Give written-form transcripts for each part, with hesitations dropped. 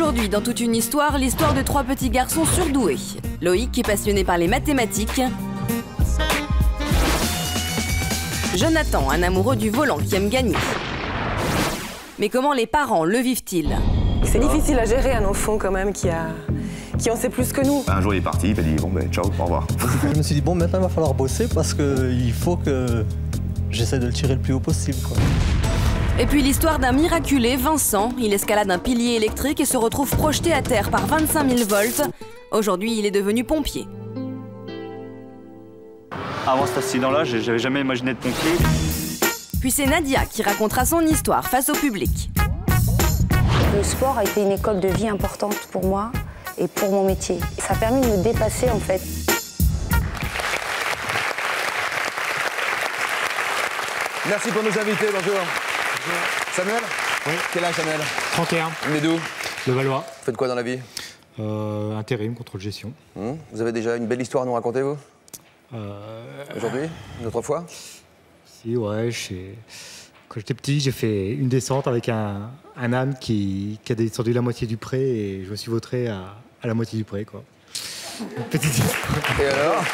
Aujourd'hui, dans toute une histoire, l'histoire de trois petits garçons surdoués. Loïc, qui est passionné par les mathématiques. Jonathan, un amoureux du volant qui aime gagner. Mais comment les parents le vivent-ils? C'est difficile à gérer un enfant quand même qui en sait plus que nous. Un jour il est parti, il m'a dit bon ben ciao, au revoir. Je me suis dit bon maintenant il va falloir bosser parce qu'il faut que j'essaie de le tirer le plus haut possible, quoi. Et puis l'histoire d'un miraculé, Vincent. Il escalade un pilier électrique et se retrouve projeté à terre par 25 000 volts. Aujourd'hui, il est devenu pompier. Avant cet accident-là, j'avais jamais imaginé être pompier. Puis c'est Nadia qui racontera son histoire face au public. Le sport a été une école de vie importante pour moi et pour mon métier. Ça a permis de me dépasser en fait. Merci pour nos invités, bonjour. Samuel? Oui. Quel âge, Samuel? 31. Mais d'où? Le Valois. Vous faites quoi dans la vie? Intérim, contrôle gestion. Vous avez déjà une belle histoire à nous raconter, vous? Aujourd'hui? Une autre fois? Si, ouais. Quand j'étais petit, j'ai fait une descente avec un âne qui a descendu la moitié du pré et je me suis vautré à la moitié du pré, quoi. Une petite histoire. Et alors?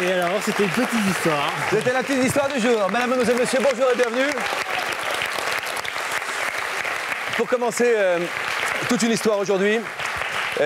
Et alors, c'était une petite histoire. C'était la petite histoire du jour. Madame, mademoiselle, monsieur, bonjour et bienvenue. Pour commencer, toute une histoire aujourd'hui.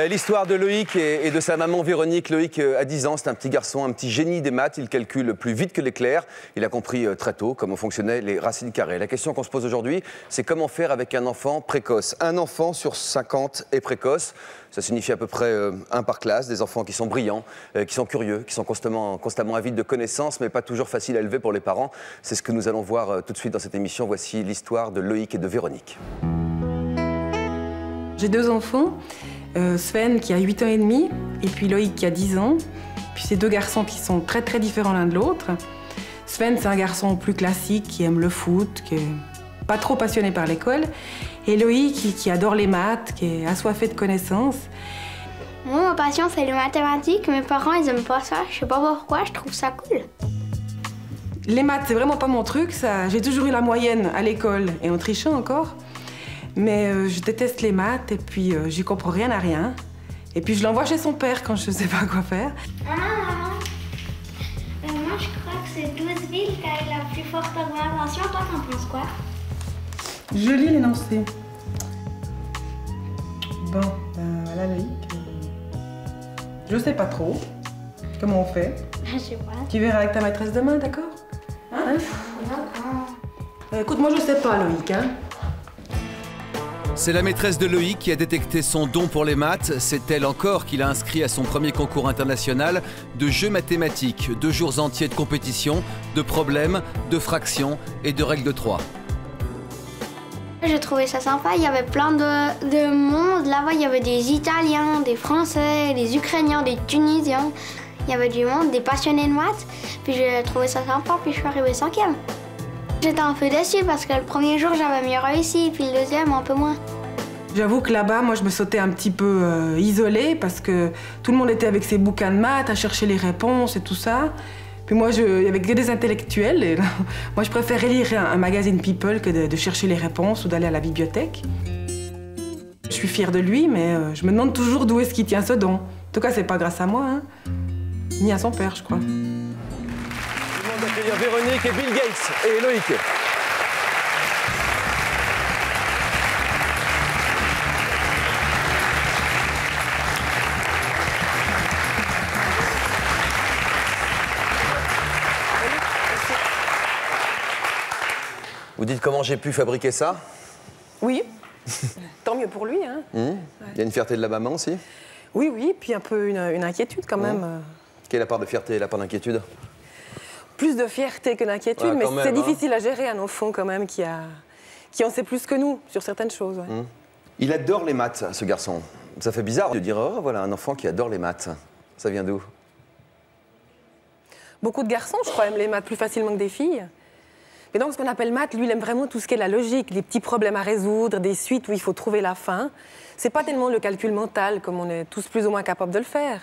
L'histoire de Loïc et de sa maman Véronique. Loïc a 10 ans, c'est un petit garçon, un petit génie des maths. Il calcule plus vite que l'éclair. Il a compris très tôt comment fonctionnaient les racines carrées. La question qu'on se pose aujourd'hui, c'est comment faire avec un enfant précoce. Un enfant sur 50 est précoce. Ça signifie à peu près un par classe, des enfants qui sont brillants, qui sont curieux, qui sont constamment avides de connaissances, mais pas toujours faciles à élever pour les parents. C'est ce que nous allons voir tout de suite dans cette émission. Voici l'histoire de Loïc et de Véronique. J'ai 2 enfants, Sven qui a 8 ans et demi et puis Loïc qui a 10 ans. Puis c'est 2 garçons qui sont très très différents l'un de l'autre. Sven, c'est un garçon plus classique qui aime le foot, qui est pas trop passionné par l'école. Et Loïc qui adore les maths, qui est assoiffé de connaissances. Moi, ma passion, c'est les mathématiques. Mes parents, ils aiment pas ça. Je sais pas pourquoi, je trouve ça cool. Les maths, c'est vraiment pas mon truc. J'ai toujours eu la moyenne à l'école et en trichant encore. Mais je déteste les maths et puis j'y comprends rien à rien. Et puis je l'envoie chez son père quand je sais pas quoi faire. Maman, moi je crois que c'est 12 villes qui ont la plus forte augmentation. Toi, t'en penses quoi? Je lis l'énoncé. Bon, voilà Loïc. Je sais pas trop comment on fait. Je sais pas. Tu verras avec ta maîtresse demain, d'accord? Hein? Écoute, moi je sais pas Loïc, hein. C'est la maîtresse de Loïc qui a détecté son don pour les maths. C'est elle encore qui l'a inscrit à son premier concours international de jeux mathématiques. 2 jours entiers de compétition, de problèmes, de fractions et de règles de 3. J'ai trouvé ça sympa. Il y avait plein de monde. Là-bas, il y avait des Italiens, des Français, des Ukrainiens, des Tunisiens. Il y avait du monde, des passionnés de maths. Puis j'ai trouvé ça sympa, puis je suis arrivée 5e. J'étais un peu déçue parce que le premier jour, j'avais mieux réussi, puis le deuxième, un peu moins. J'avoue que là-bas, moi, je me sentais un petit peu isolée parce que tout le monde était avec ses bouquins de maths, à chercher les réponses et tout ça. Puis moi, il y avait que des intellectuels. Et moi, je préférais lire un magazine People que de chercher les réponses ou d'aller à la bibliothèque. Je suis fière de lui, mais je me demande toujours d'où est-ce qu'il tient ce don. En tout cas, c'est pas grâce à moi, hein, ni à son père, je crois. On va accueillir Véronique et Bill Gates et Loïc. Vous dites comment j'ai pu fabriquer ça? Oui, tant mieux pour lui. Hein. Il y a une fierté de la maman aussi? Oui, oui, puis un peu une inquiétude quand même. Quelle est la part de fierté et la part d'inquiétude? Plus de fierté que d'inquiétude, ouais, mais même, c'est difficile à gérer un enfant quand même qui en sait plus que nous sur certaines choses. Ouais. Il adore les maths, ce garçon. Ça fait bizarre de dire, oh, voilà, un enfant qui adore les maths. Ça vient d'où? Beaucoup de garçons, je crois, aiment les maths plus facilement que des filles. Mais donc, ce qu'on appelle maths, lui, il aime vraiment tout ce qui est la logique, les petits problèmes à résoudre, des suites où il faut trouver la fin. C'est pas tellement le calcul mental, comme on est tous plus ou moins capables de le faire,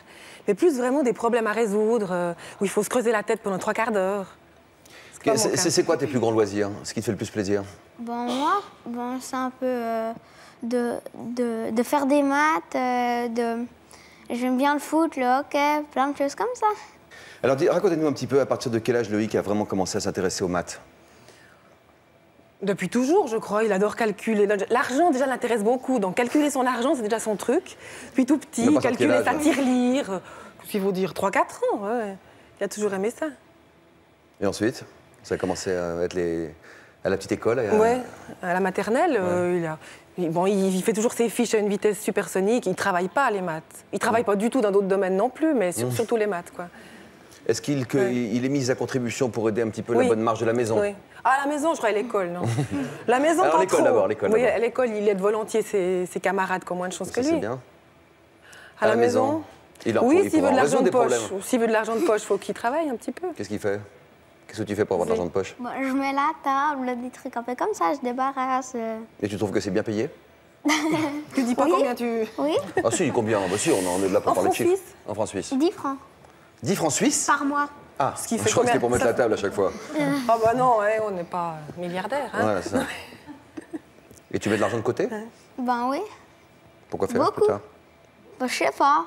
mais plus vraiment des problèmes à résoudre, où il faut se creuser la tête pendant 3/4 d'heure. C'est quoi tes plus grands loisirs? Ce qui te fait le plus plaisir? Moi, c'est un peu de faire des maths, j'aime bien le foot, le hockey, plein de choses comme ça. Alors, racontez-nous un petit peu à partir de quel âge Loïc a vraiment commencé à s'intéresser aux maths? Depuis toujours, je crois. Il adore calculer. L'argent, déjà, l'intéresse beaucoup. Donc, calculer son argent, c'est déjà son truc. Puis tout petit, calculer sa tirelire. Qu'est-ce qu'il faut dire 3-4 ans, ouais. Il a toujours aimé ça. Et ensuite, ça a commencé à être à la petite école? Oui, à la maternelle. Ouais. Il fait toujours ses fiches à une vitesse supersonique. Il ne travaille pas les maths. Il ne travaille pas du tout dans d'autres domaines non plus, mais surtout les maths, quoi. Est-ce qu'il est mis à contribution pour aider un petit peu la bonne marche de la maison? Oui. Ah, à la maison, je crois à l'école, non. La maison, alors, pas l'école trop. d'abord, l'école. Oui, à l'école, il aide volontiers ses camarades qui ont moins de chance que lui. C'est bien. À la maison Oui, s'il veut de l'argent de poche. S'il veut de l'argent de poche, il faut qu'il travaille un petit peu. Qu'est-ce qu'il fait? Qu'est-ce que tu fais pour avoir de l'argent de poche? Bon, je mets la table, des trucs un peu comme ça, je débarrasse. Et tu trouves que c'est bien payé? Tu dis pas combien tu... Oui. Ah si, combien? Bah si, on est là pour parler de chiffres. En francs suisses. 10 francs. 10 francs suisses? Par mois. Ah, ce qui fait je crois que c'était pour mettre la table à chaque fois. Ah bah non, ouais, on n'est pas milliardaire. Hein. Ouais, c'est ça. Et tu mets de l'argent de côté? Ben oui. Pourquoi faire beaucoup? Plus tard? Ben, je sais pas.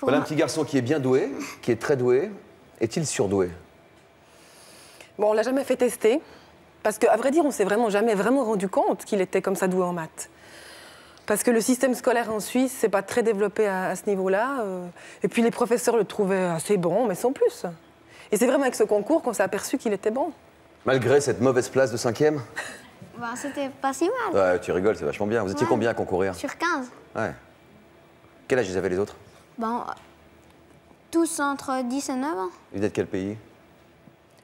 Voilà un petit garçon qui est bien doué, qui est très doué. Est-il surdoué? Bon, on l'a jamais fait tester. Parce qu'à vrai dire, on s'est jamais rendu compte qu'il était comme ça doué en maths. Parce que le système scolaire en Suisse, c'est pas très développé à ce niveau-là. Et puis les professeurs le trouvaient assez bon, mais sans plus. Et c'est vraiment avec ce concours qu'on s'est aperçu qu'il était bon. Malgré cette mauvaise place de 5e? Ben, c'était pas si mal. Ouais, tu rigoles, c'est vachement bien. Vous étiez combien à concourir? Sur 15. Ouais. Quel âge ils avaient les autres? Ben, tous entre 10 et 9 ans. Ils viennent de quel pays?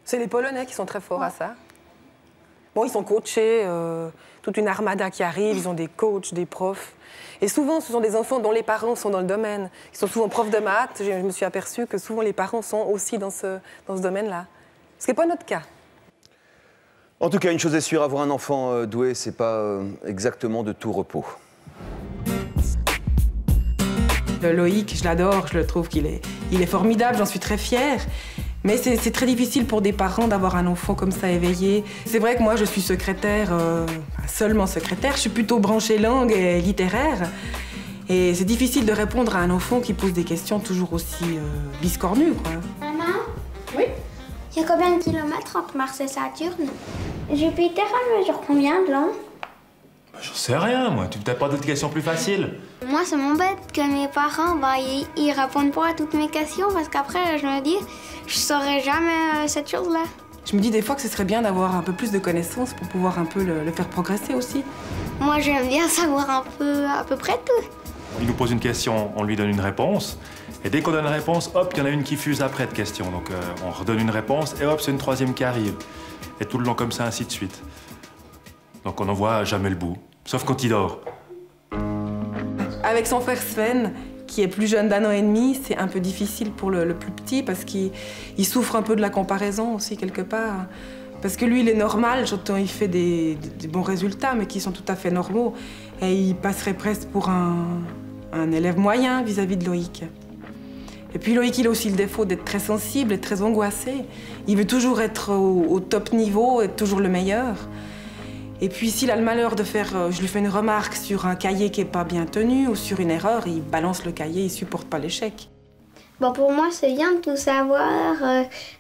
C'est les Polonais qui sont très forts à ça. Bon, ils sont coachés, toute une armada qui arrive, ils ont des coachs, des profs. Et souvent, ce sont des enfants dont les parents sont dans le domaine. Ils sont souvent profs de maths. Je me suis aperçue que souvent les parents sont aussi dans ce domaine-là. Ce qui n'est pas notre cas. En tout cas, une chose est sûre, avoir un enfant doué, c'est pas exactement de tout repos. Loïc, je l'adore, je le trouve qu'il est formidable, j'en suis très fière. Mais c'est très difficile pour des parents d'avoir un enfant comme ça éveillé. C'est vrai que moi, je suis secrétaire, seulement secrétaire. Je suis plutôt branchée langue et littéraire. Et c'est difficile de répondre à un enfant qui pose des questions toujours aussi biscornues, quoi. Maman? Oui? Il y a combien de kilomètres entre Mars et Saturne? Jupiter, elle mesure combien de long? J'en sais rien, moi. Tu peut-être pas d'autres questions plus faciles? Moi, ça m'embête que mes parents, ils répondent pas à toutes mes questions parce qu'après, je me dis, je saurais jamais cette chose-là. Je me dis des fois que ce serait bien d'avoir un peu plus de connaissances pour pouvoir un peu le faire progresser aussi. Moi, j'aime bien savoir à peu près tout. Il nous pose une question, on lui donne une réponse. Et dès qu'on donne une réponse, hop, il y en a une qui fuse après de questions. Donc on redonne une réponse et hop, c'est une troisième qui arrive. Et tout le long comme ça, ainsi de suite. Donc on n'en voit jamais le bout, sauf quand il dort. Avec son frère Sven, qui est plus jeune d'1 an et demi, c'est un peu difficile pour le plus petit parce qu'il souffre un peu de la comparaison aussi quelque part. Parce que lui, il est normal, j'entends, il fait des bons résultats, mais qui sont tout à fait normaux. Et il passerait presque pour un élève moyen vis-à-vis de Loïc. Et puis Loïc, il a aussi le défaut d'être très sensible et très angoissé. Il veut toujours être au top niveau, être toujours le meilleur. Et puis s'il a le malheur de faire, je lui fais une remarque sur un cahier qui n'est pas bien tenu ou sur une erreur, il balance le cahier, il ne supporte pas l'échec. Bon, pour moi, c'est bien de tout savoir,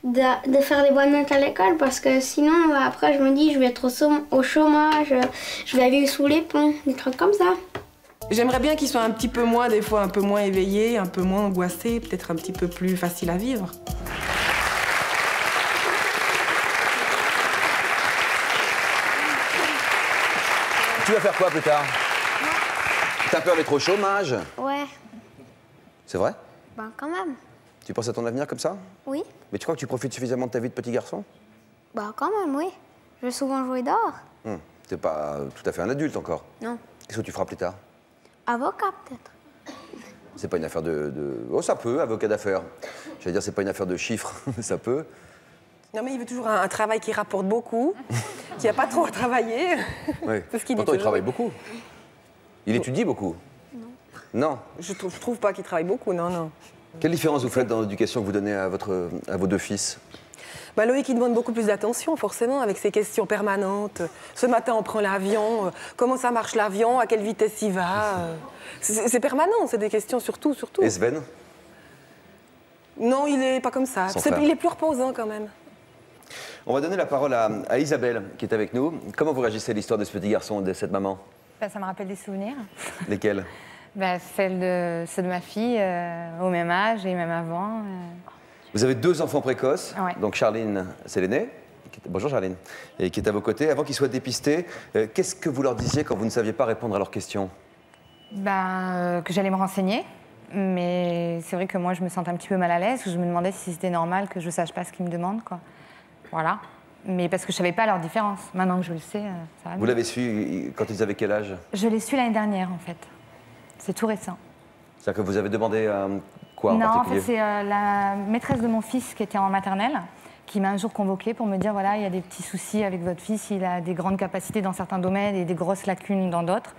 de faire des bonnes notes à l'école, parce que sinon, après, je me dis, je vais être au chômage, je vais vivre sous les ponts, des trucs comme ça. J'aimerais bien qu'il soit un petit peu moins, des fois, un peu moins éveillé, un peu moins angoissé, peut-être un petit peu plus facile à vivre. Tu vas faire quoi plus tard? T'as peur d'être au chômage? Ouais. C'est vrai? Ben, quand même. Tu penses à ton avenir comme ça? Oui. Mais tu crois que tu profites suffisamment de ta vie de petit garçon? Ben, quand même, oui. Je vais souvent jouer dehors. T'es pas tout à fait un adulte encore. Non. Qu'est-ce que tu feras plus tard? Avocat, peut-être. C'est pas une affaire de... Oh, ça peut, avocat d'affaires. J'allais dire, c'est pas une affaire de chiffres, ça peut. Non, mais il veut toujours un travail qui rapporte beaucoup, qui n'a pas trop à travailler. Oui. C'est ce qu'il dit Pourtant, il toujours. travaille beaucoup. Il étudie beaucoup. Non. Non. Je trouve pas qu'il travaille beaucoup, non, non. Quelle différence vous faites dans l'éducation que vous donnez à vos deux fils? Loïc, il demande beaucoup plus d'attention, forcément, avec ses questions permanentes. Ce matin, on prend l'avion. Comment ça marche l'avion? À quelle vitesse il va? C'est permanent, c'est des questions surtout. Et Sven? Non, il n'est pas comme ça. Il est plus reposant, quand même. On va donner la parole à Isabelle, qui est avec nous. Comment vous réagissez à l'histoire de ce petit garçon et de cette maman? Ça me rappelle des souvenirs. Lesquels? Ceux de ma fille, au même âge et même avant. Vous avez 2 enfants précoces, ouais. Donc Charline, c'est l'aînée. Bonjour Charline, et qui est à vos côtés. Avant qu'ils soient dépistés, qu'est-ce que vous leur disiez quand vous ne saviez pas répondre à leurs questions? Que j'allais me renseigner, mais c'est vrai que moi je me sentais un petit peu mal à l'aise, je me demandais si c'était normal que je ne sache pas ce qu'ils me demandent, quoi. Voilà, mais parce que je ne savais pas leur différence. Maintenant que je le sais, ça va. Vous l'avez su quand ils avaient quel âge? Je l'ai su l'année dernière en fait, c'est tout récent. C'est-à-dire que vous avez demandé quoi en particulier? Non, en fait c'est la maîtresse de mon fils qui était en maternelle, qui m'a un jour convoquée pour me dire voilà, il y a des petits soucis avec votre fils, il a des grandes capacités dans certains domaines et des grosses lacunes dans d'autres.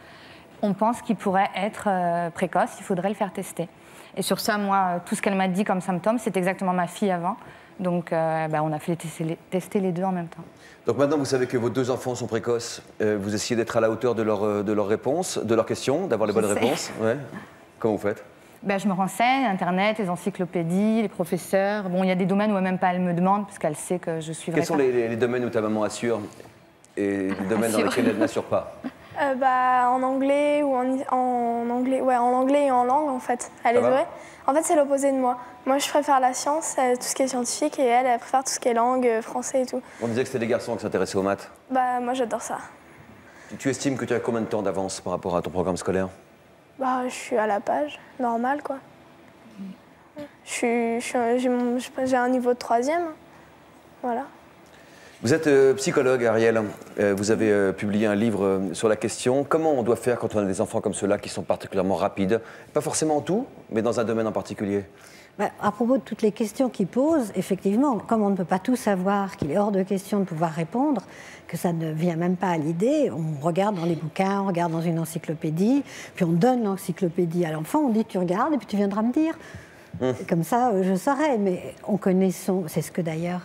On pense qu'il pourrait être précoce, il faudrait le faire tester. Et sur ça, moi, tout ce qu'elle m'a dit comme symptôme, c'est exactement ma fille avant. Donc on a fait tester les 2 en même temps. Donc maintenant, vous savez que vos 2 enfants sont précoces. Vous essayez d'être à la hauteur de leurs réponses, de leurs questions, d'avoir les bonnes réponses. Ouais. Comment vous faites? Je me renseigne, Internet, les encyclopédies, les professeurs. Bon, il y a des domaines où même pas elle me demande, parce qu'elle sait que je suis vraie. Quels sont les domaines où ta maman assure et les domaines dans lesquels elle n'assure pas? En anglais ou en anglais, ouais, en anglais et en langue en fait. Elle est douée. En fait, c'est l'opposé de moi. Moi, je préfère la science, tout ce qui est scientifique, et elle préfère tout ce qui est langue, français et tout. On disait que c'était les garçons qui s'intéressaient aux maths. Moi, j'adore ça. Tu estimes que tu as combien de temps d'avance par rapport à ton programme scolaire? Je suis à la page, normal quoi. J'ai un niveau de 3e, voilà. Vous êtes psychologue, Ariel. Vous avez publié un livre sur la question. Comment on doit faire quand on a des enfants comme ceux-là qui sont particulièrement rapides? Pas forcément en tout, mais dans un domaine en particulier. À propos de toutes les questions qu'ils posent, effectivement, comme on ne peut pas tout savoir, qu'il est hors de question de pouvoir répondre, que ça ne vient même pas à l'idée, on regarde dans les bouquins, on regarde dans une encyclopédie, puis on donne l'encyclopédie à l'enfant, on dit tu regardes et puis tu viendras me dire. Comme ça, je saurais, mais on connaît c'est ce que d'ailleurs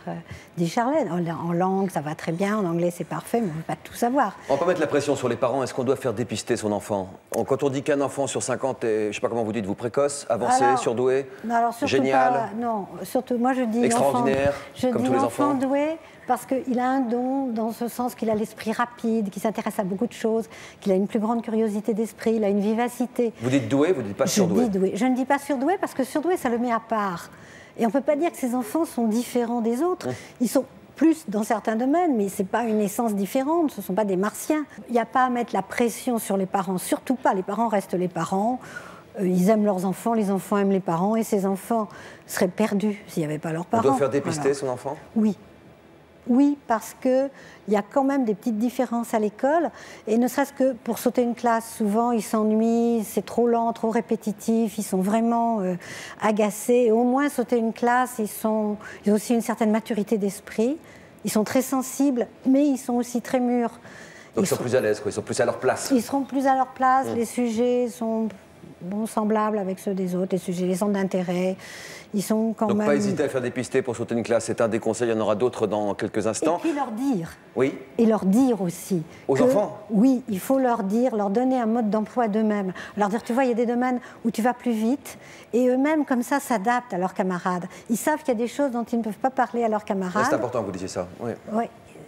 dit Charlène. En langue, ça va très bien, en anglais, c'est parfait, mais on ne peut pas tout savoir. On ne va pas mettre la pression sur les parents. Est-ce qu'on doit faire dépister son enfant? Quand on dit qu'un enfant sur 50 est, je ne sais pas comment vous dites, vous précoce, avancé, surdoué, génial, non, surtout, moi je dis extraordinaire, comme tous les enfants doué, parce qu'il a un don dans ce sens qu'il a l'esprit rapide, qu'il s'intéresse à beaucoup de choses, qu'il a une plus grande curiosité d'esprit, il a une vivacité. Vous dites doué, vous ne dites pas surdoué? Je dis doué. Je ne dis pas surdoué parce que surdoué, ça le met à part. Et on ne peut pas dire que ces enfants sont différents des autres. Ils sont plus dans certains domaines, mais ce n'est pas une essence différente, ce ne sont pas des martiens. Il n'y a pas à mettre la pression sur les parents, surtout pas. Les parents restent les parents. Ils aiment leurs enfants, les enfants aiment les parents, et ces enfants seraient perdus s'il n'y avait pas leurs parents. On doit faire dépister son enfant? Oui. Oui, parce qu'il y a quand même des petites différences à l'école. Et ne serait-ce que pour sauter une classe, souvent ils s'ennuient, c'est trop lent, trop répétitif, ils sont vraiment agacés. Et au moins sauter une classe, ils ont aussi une certaine maturité d'esprit. Ils sont très sensibles, mais ils sont aussi très mûrs. Donc ils sont plus à l'aise, quoi. Ils sont plus à leur place. Ils seront plus à leur place, les sujets sont semblables avec ceux des autres, les sujets, les centres d'intérêt. Ils sont quand même... Donc pas hésiter à faire dépister pour sauter une classe, c'est un des conseils, il y en aura d'autres dans quelques instants. Et puis leur dire. Oui. Et leur dire aussi. Aux enfants? Oui, il faut leur dire, leur donner un mode d'emploi d'eux-mêmes. Leur dire, tu vois, il y a des domaines où tu vas plus vite, et eux-mêmes, comme ça, s'adaptent à leurs camarades. Ils savent qu'il y a des choses dont ils ne peuvent pas parler à leurs camarades. C'est important que vous disiez ça, oui. Oui.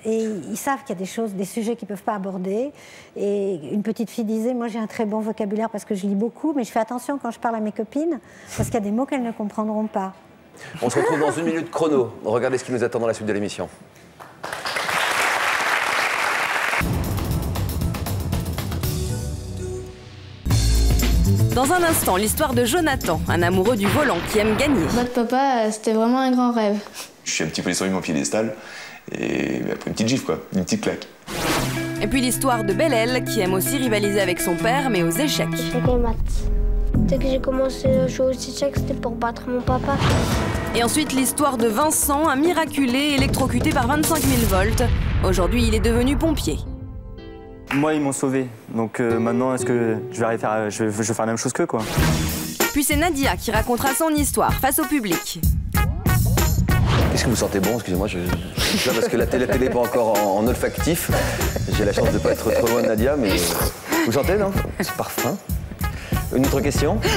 Et ils savent qu'il y a des choses, des sujets qu'ils ne peuvent pas aborder. Et une petite fille disait, moi j'ai un très bon vocabulaire parce que je lis beaucoup, mais je fais attention quand je parle à mes copines, parce qu'il y a des mots qu'elles ne comprendront pas. On se retrouve dans 1 minute chrono. Regardez ce qui nous attend dans la suite de l'émission. Dans un instant, l'histoire de Jonathan, un amoureux du volant qui aime gagner. Votre papa, c'était vraiment un grand rêve. Je suis un petit peu descendu de mon piédestal et après une petite gifle, quoi, une petite claque. Et puis l'histoire de Belle-Elle qui aime aussi rivaliser avec son père, mais aux échecs. J'ai fait les maths. Dès que j'ai commencé à jouer aux échecs, c'était pour battre mon papa. Et ensuite l'histoire de Vincent, un miraculé électrocuté par 25 000 volts. Aujourd'hui, il est devenu pompier. Moi, ils m'ont sauvé. Donc maintenant, est-ce que je vais faire la même chose qu'eux, quoi? Puis c'est Nadia qui racontera son histoire face au public. Qu'est-ce Est-ce que vous sentez bon? Excusez-moi, je là parce que la télé n'est pas encore en olfactif. J'ai la chance de ne pas être trop loin de Nadia, mais vous sentez, non? C'est parfait. Une autre question? Ça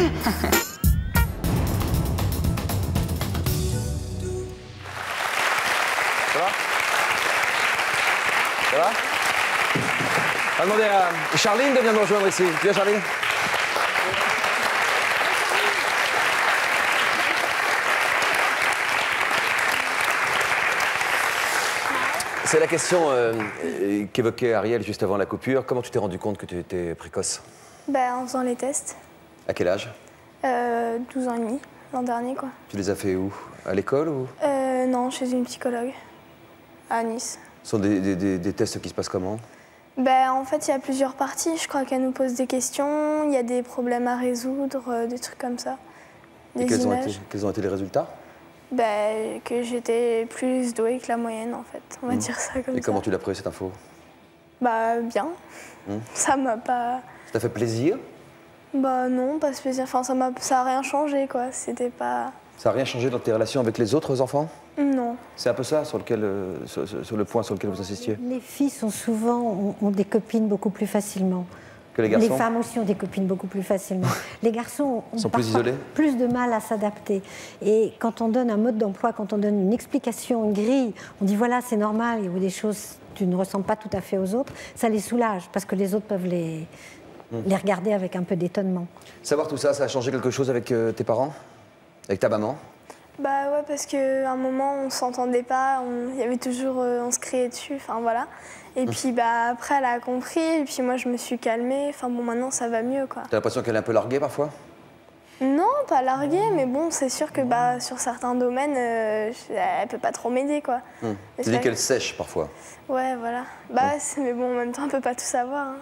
va? Ça va? On va demander à Charline de venir nous rejoindre ici. Tu viens, Charline? C'est la question qu'évoquait Ariel juste avant la coupure. Comment tu t'es rendu compte que tu étais précoce? En faisant les tests. À quel âge? 12 ans et demi, l'an dernier, quoi. Tu les as fait où? À l'école ou? Non, chez une psychologue, à Nice. Ce sont des tests qui se passent comment? En fait, il y a plusieurs parties. Je crois qu'elle nous pose des questions, il y a des problèmes à résoudre, des trucs comme ça. Et quels ont été les résultats? Que j'étais plus douée que la moyenne, en fait. On va dire ça comme ça. Et comment tu l'as pris, cette info? Bien. Ça m'a pas... Ça t'a fait plaisir? Non, pas spécial. Enfin, ça a rien changé, quoi. C'était pas... Ça n'a rien changé dans tes relations avec les autres enfants? Non. C'est un peu ça sur le point sur lequel vous insistiez? Les filles ont des copines beaucoup plus facilement. Que les garçons? Les femmes aussi ont des copines beaucoup plus facilement. Les garçons ont plus isolés? Plus de mal à s'adapter. Et quand on donne un mode d'emploi, quand on donne une explication, une grille, on dit voilà, c'est normal, il y a des choses tu ne ressembles pas tout à fait aux autres, ça les soulage parce que les autres peuvent les regarder avec un peu d'étonnement. Savoir tout ça, ça a changé quelque chose avec tes parents? Avec ta maman? Ouais, parce qu'à un moment, on s'entendait pas, il y avait toujours, on se criait dessus, enfin voilà. Et puis après, elle a compris, et puis moi, je me suis calmée. Enfin bon, maintenant, ça va mieux, quoi. T'as l'impression qu'elle est un peu larguée, parfois? Non, pas larguée, mais bon, c'est sûr que sur certains domaines, elle peut pas trop m'aider, quoi. Tu dis qu'elle sèche, parfois? Ouais, voilà. Mais bon, en même temps, elle peut pas tout savoir. Hein.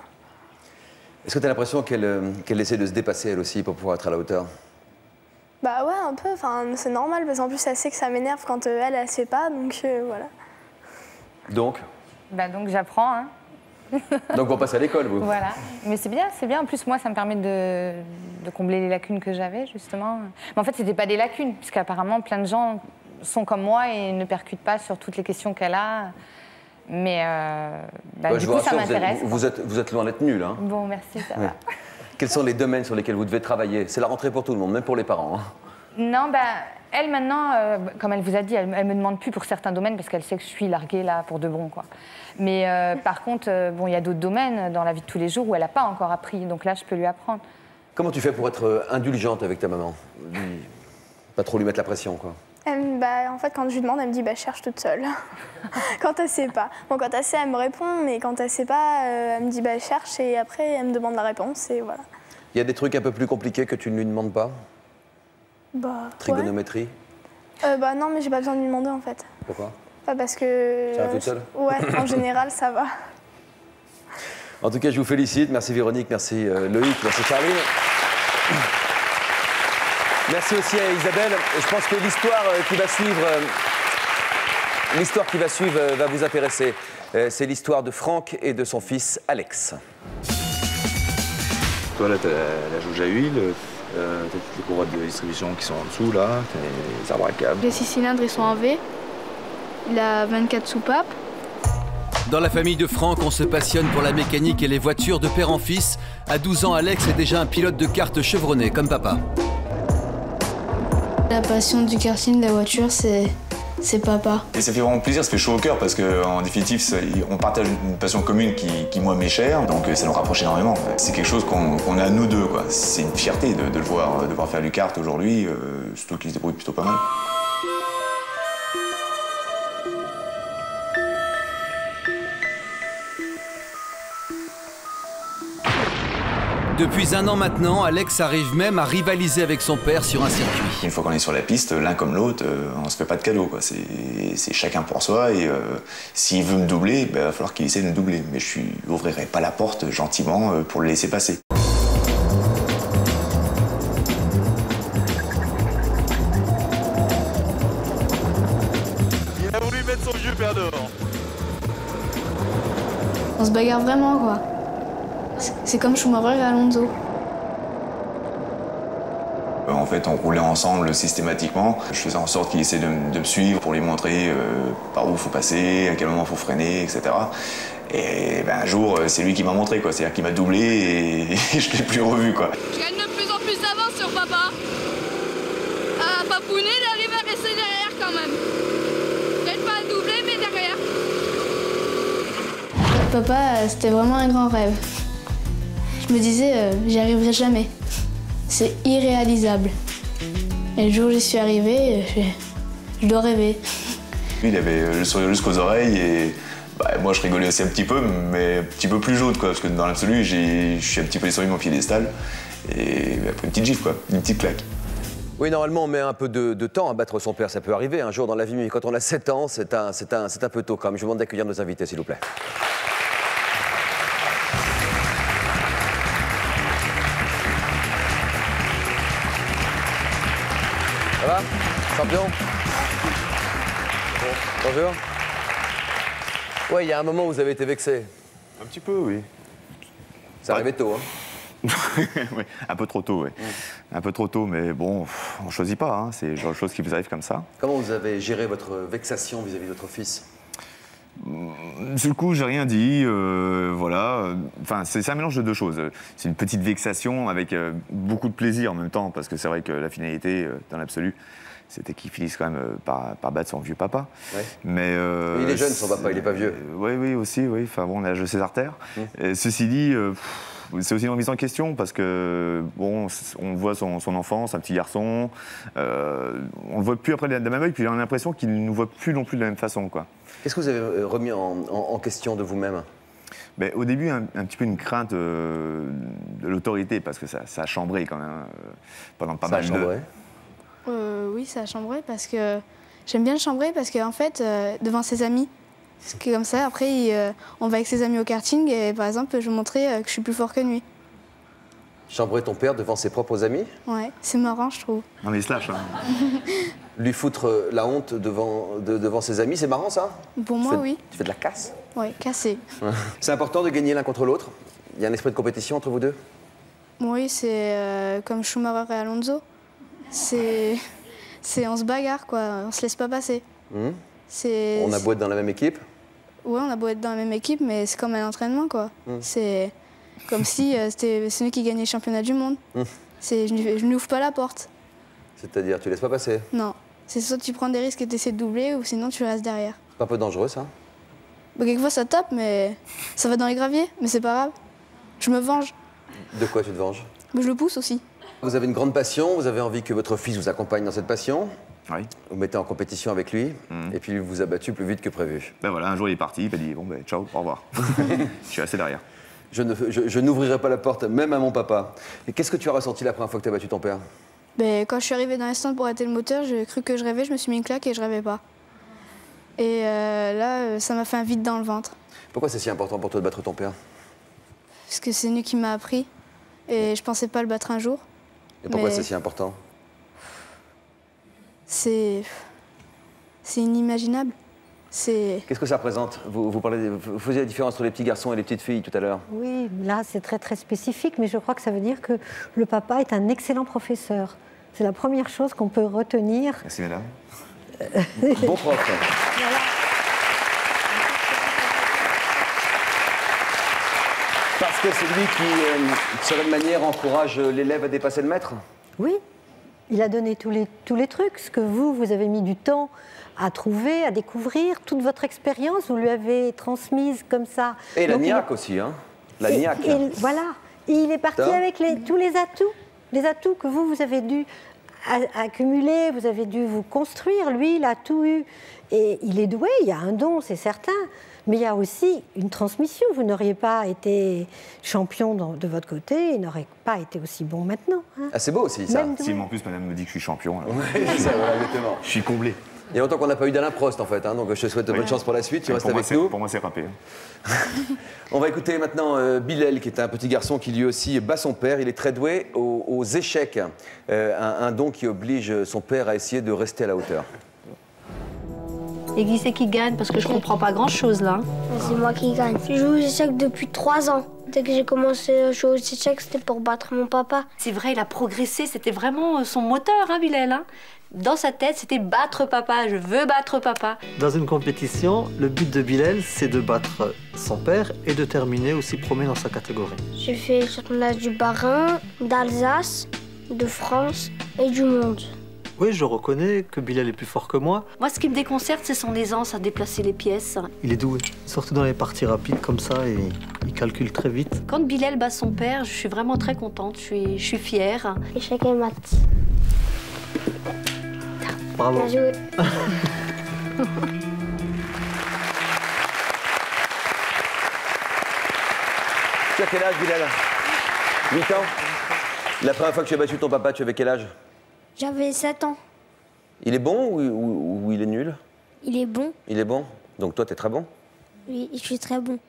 Est-ce que t'as l'impression qu'elle essaie de se dépasser, elle aussi, pour pouvoir être à la hauteur? Ouais, un peu. Enfin, c'est normal, parce qu'en plus, elle sait que ça m'énerve quand elle sait pas, donc voilà. Donc? Donc j'apprends, hein. Donc on passe à l'école, vous? Voilà, mais c'est bien. En plus, moi, ça me permet de combler les lacunes que j'avais, justement. Mais en fait, c'était pas des lacunes, puisqu'apparemment, plein de gens sont comme moi et ne percutent pas sur toutes les questions qu'elle a. Mais du coup, ça m'intéresse. Vous êtes loin d'être nul, hein? Bon, merci, ça va. Quels sont les domaines sur lesquels vous devez travailler? C'est la rentrée pour tout le monde, même pour les parents. Hein. Non, elle maintenant, comme elle vous a dit, elle me demande plus pour certains domaines parce qu'elle sait que je suis larguée là pour de bon, quoi. Mais par contre, il y a d'autres domaines dans la vie de tous les jours où elle n'a pas encore appris, donc là, je peux lui apprendre. Comment tu fais pour être indulgente avec ta maman? Pas trop lui mettre la pression, quoi. En fait, quand je lui demande, elle me dit cherche toute seule. Quand elle sait pas. Bon, quand elle sait, elle me répond, mais quand elle sait pas, elle me dit cherche et après, elle me demande la réponse et voilà. Il y a des trucs un peu plus compliqués que tu ne lui demandes pas? Trigonométrie? Non, mais j'ai pas besoin de lui demander en fait. Pourquoi? Parce que. Ça va toute seule? Ouais, en général, ça va. En tout cas, je vous félicite. Merci Véronique, merci Loïc, merci Charline. Merci aussi à Isabelle. Je pense que l'histoire qui va suivre va vous intéresser. C'est l'histoire de Franck et de son fils Alex. Toi, là, t'as la jauge à huile, t'as toutes les courroies de distribution qui sont en dessous, là, t'as les arbres à câbles. Les 6 cylindres, ils sont en V. Il a 24 soupapes. Dans la famille de Franck, on se passionne pour la mécanique et les voitures de père en fils. À 12 ans, Alex est déjà un pilote de kart chevronné, comme papa. La passion du karting, de la voiture, c'est papa. Et ça fait vraiment plaisir, ça fait chaud au cœur parce qu'en définitive, on partage une passion commune qui moi, m'est chère, donc ça nous rapproche énormément. C'est quelque chose qu'on a nous deux, quoi. C'est une fierté de le voir faire du kart aujourd'hui, surtout qu'il se débrouille plutôt pas mal. Depuis 1 an maintenant, Alex arrive même à rivaliser avec son père sur un circuit. Une fois qu'on est sur la piste, l'un comme l'autre, on se fait pas de cadeau, quoi. C'est chacun pour soi et s'il veut me doubler, il va falloir qu'il essaie de me doubler. Mais je n'ouvrirai pas la porte gentiment pour le laisser passer. Il a voulu mettre son vieux père dehors. On se bagarre vraiment, quoi. C'est comme Schumacher et Alonso. On en fait, on roulait ensemble systématiquement. Je faisais en sorte qu'il essaie de me suivre pour lui montrer par où il faut passer, à quel moment il faut freiner, etc. Et ben, un jour, c'est lui qui m'a montré, quoi. C'est-à-dire qu'il m'a doublé et je ne l'ai plus revu, quoi. Je gagne de plus en plus d'avance sur papa. Papounet, il arrive à rester derrière quand même. Peut-être pas à doubler, mais derrière. Papa, c'était vraiment un grand rêve. Je me disais, j'y arriverai jamais. C'est irréalisable. Et le jour où j'y suis arrivée, je dois rêver. Il avait le sourire jusqu'aux oreilles et bah, moi je rigolais aussi un petit peu, mais un petit peu plus jaune, quoi, parce que dans l'absolu, je suis un petit peu descendu de mon piédestal et après une petite gifle, quoi, une petite claque. Oui, normalement, on met un peu de temps à battre son père. Ça peut arriver un jour dans la vie, mais quand on a 7 ans, c'est un peu tôt quand même. Je vous demande d'accueillir nos invités, s'il vous plaît. Ça va, champion? Bonjour. Ouais, il y a un moment où vous avez été vexé. Un petit peu, oui. Ça arrivait tôt, hein? Oui, un peu trop tôt, oui. Un peu trop tôt, mais bon, on ne choisit pas, hein. C'est le genre de choses qui vous arrivent comme ça. Comment vous avez géré votre vexation vis-à-vis de votre fils? Sur le coup, j'ai rien dit, voilà. Enfin, c'est un mélange de deux choses. C'est une petite vexation avec beaucoup de plaisir en même temps, parce que c'est vrai que la finalité, dans l'absolu, c'était qu'il finisse quand même par battre son vieux papa. Ouais. Mais il est jeune, son papa, il n'est pas vieux. Oui, aussi, oui. Enfin bon, on a l'âge de César Terre. Ceci dit, c'est aussi une remise en question parce que, bon, on voit son enfance, un petit garçon. On le voit plus après de la même œil, puis on a l'impression qu'il ne nous voit plus non plus de la même façon, quoi. Qu'est-ce que vous avez remis en question de vous-même? Ben, au début, un petit peu une crainte de l'autorité, parce que ça a chambré quand même pendant pas mal de... Ça a chambré? Oui, ça a chambré parce que... J'aime bien le chambrer parce qu'en fait, devant ses amis, c'est comme ça, après, on va avec ses amis au karting et par exemple, je montrais que je suis plus fort que lui. Chambrer ton père devant ses propres amis? Ouais, c'est marrant, je trouve. Non mais slash, hein. Lui foutre la honte devant ses amis, c'est marrant ça? Pour moi, oui. Tu fais de la casse? Ouais, cassé. C'est important de gagner l'un contre l'autre? Il y a un esprit de compétition entre vous deux? Oui, c'est comme Schumacher et Alonso. C'est on se bagarre, quoi. On se laisse pas passer. On a beau être dans la même équipe? Ouais, on a beau être dans la même équipe, mais c'est comme un entraînement, quoi. C'est comme si c'était celui qui gagnait le championnat du monde. Je n'ouvre pas la porte. C'est-à-dire, tu laisses pas passer? Non. C'est soit tu prends des risques et tu essaies de doubler, ou sinon tu restes derrière. C'est pas un peu dangereux, ça? Bah, quelquefois, ça tape, mais ça va dans les graviers. Mais c'est pas grave. Je me venge. De quoi tu te venges? Mais je le pousse aussi. Vous avez une grande passion, vous avez envie que votre fils vous accompagne dans cette passion. Oui. Vous mettez en compétition avec lui, et puis il vous a battu plus vite que prévu. Ben voilà, un jour il est parti, il m'a dit bon ben ciao, au revoir. Je suis resté derrière. Je n'ouvrirai pas la porte, même à mon papa. Et qu'est-ce que tu as ressenti la première fois que tu as battu ton père? Ben, quand je suis arrivée dans l'instant pour arrêter le moteur, j'ai cru que je rêvais, je me suis mis une claque et je rêvais pas. Et là, ça m'a fait un vide dans le ventre. Pourquoi c'est si important pour toi de battre ton père? Parce que c'est lui qui m'a appris, et je pensais pas le battre un jour. Et pourquoi c'est si important? C'est inimaginable. Qu'est-ce que ça représente? Vous faisiez la différence entre les petits garçons et les petites filles tout à l'heure. Oui, là c'est très très spécifique, mais je crois que ça veut dire que le papa est un excellent professeur. C'est la première chose qu'on peut retenir. Merci madame. Bon prof. Voilà. Parce que c'est lui qui, de certaine manière, encourage l'élève à dépasser le maître? Oui, il a donné tous les trucs, ce que vous avez mis du temps à trouver, à découvrir, toute votre expérience, vous lui avez transmise comme ça. Et la niaque aussi, hein. La niaque. Voilà, il est parti avec tous les atouts que vous avez dû accumuler, vous avez dû vous construire. Lui, il a tout eu. Et il est doué, il y a un don, c'est certain. Mais il y a aussi une transmission. Vous n'auriez pas été champion de votre côté, il n'aurait pas été aussi bon maintenant. Hein. Ah, c'est beau aussi, ça. Si, mais en plus, madame me dit que je suis champion. Alors. Oui, c'est ça, voilà, exactement. Je suis comblé. Il y a longtemps qu'on n'a pas eu d'Alain Prost, en fait, hein, donc je te souhaite bonne chance pour la suite. Tu restes avec nous. Pour moi, c'est râpé. On va écouter maintenant Bilal, qui est un petit garçon qui lui aussi bat son père. Il est très doué aux échecs, un don qui oblige son père à essayer de rester à la hauteur. Et qui c'est qui gagne? Parce que je comprends pas grand-chose, là. C'est moi qui gagne. Je joue aux échecs depuis 3 ans. Dès que j'ai commencé à jouer aux échecs, c'était pour battre mon papa. C'est vrai, il a progressé, c'était vraiment son moteur, hein, Bilal, hein. Dans sa tête, c'était battre papa, je veux battre papa. Dans une compétition, le but de Bilal, c'est de battre son père et de terminer aussi premier dans sa catégorie. J'ai fait le championnat du Bas-Rhin, d'Alsace, de France et du monde. Oui, je reconnais que Bilal est plus fort que moi. Moi, ce qui me déconcerte, c'est son aisance à déplacer les pièces. Il est doué, surtout dans les parties rapides comme ça, et il calcule très vite. Quand Bilal bat son père, je suis vraiment très contente, je suis fière. Échec et maths. Bravo. Bien joué. Tu as quel âge, Bilal? 8 ans. La première fois que tu as battu ton papa, tu avais quel âge? J'avais 7 ans. Il est bon ou il est nul? Il est bon. Il est bon? Donc toi, t'es très bon? Oui, je suis très bon.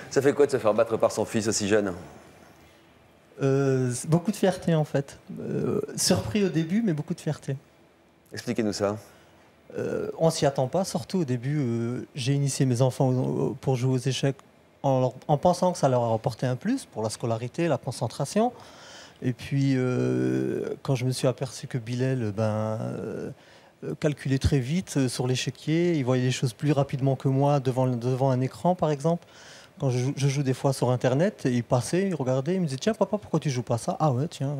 Ça fait quoi de se faire battre par son fils aussi jeune? Beaucoup de fierté en fait. Surpris au début, mais beaucoup de fierté. Expliquez-nous ça. On s'y attend pas, surtout au début. J'ai initié mes enfants pour jouer aux échecs en pensant que ça leur a apporté un plus pour la scolarité, la concentration. Et puis, quand je me suis aperçu que Bilal calculait très vite sur l'échiquier, il voyait les choses plus rapidement que moi devant un écran, par exemple. Quand je joue des fois sur Internet, il passait, il regardait, il me disait « Tiens, papa, pourquoi tu joues pas ça ?»« Ah ouais, tiens. »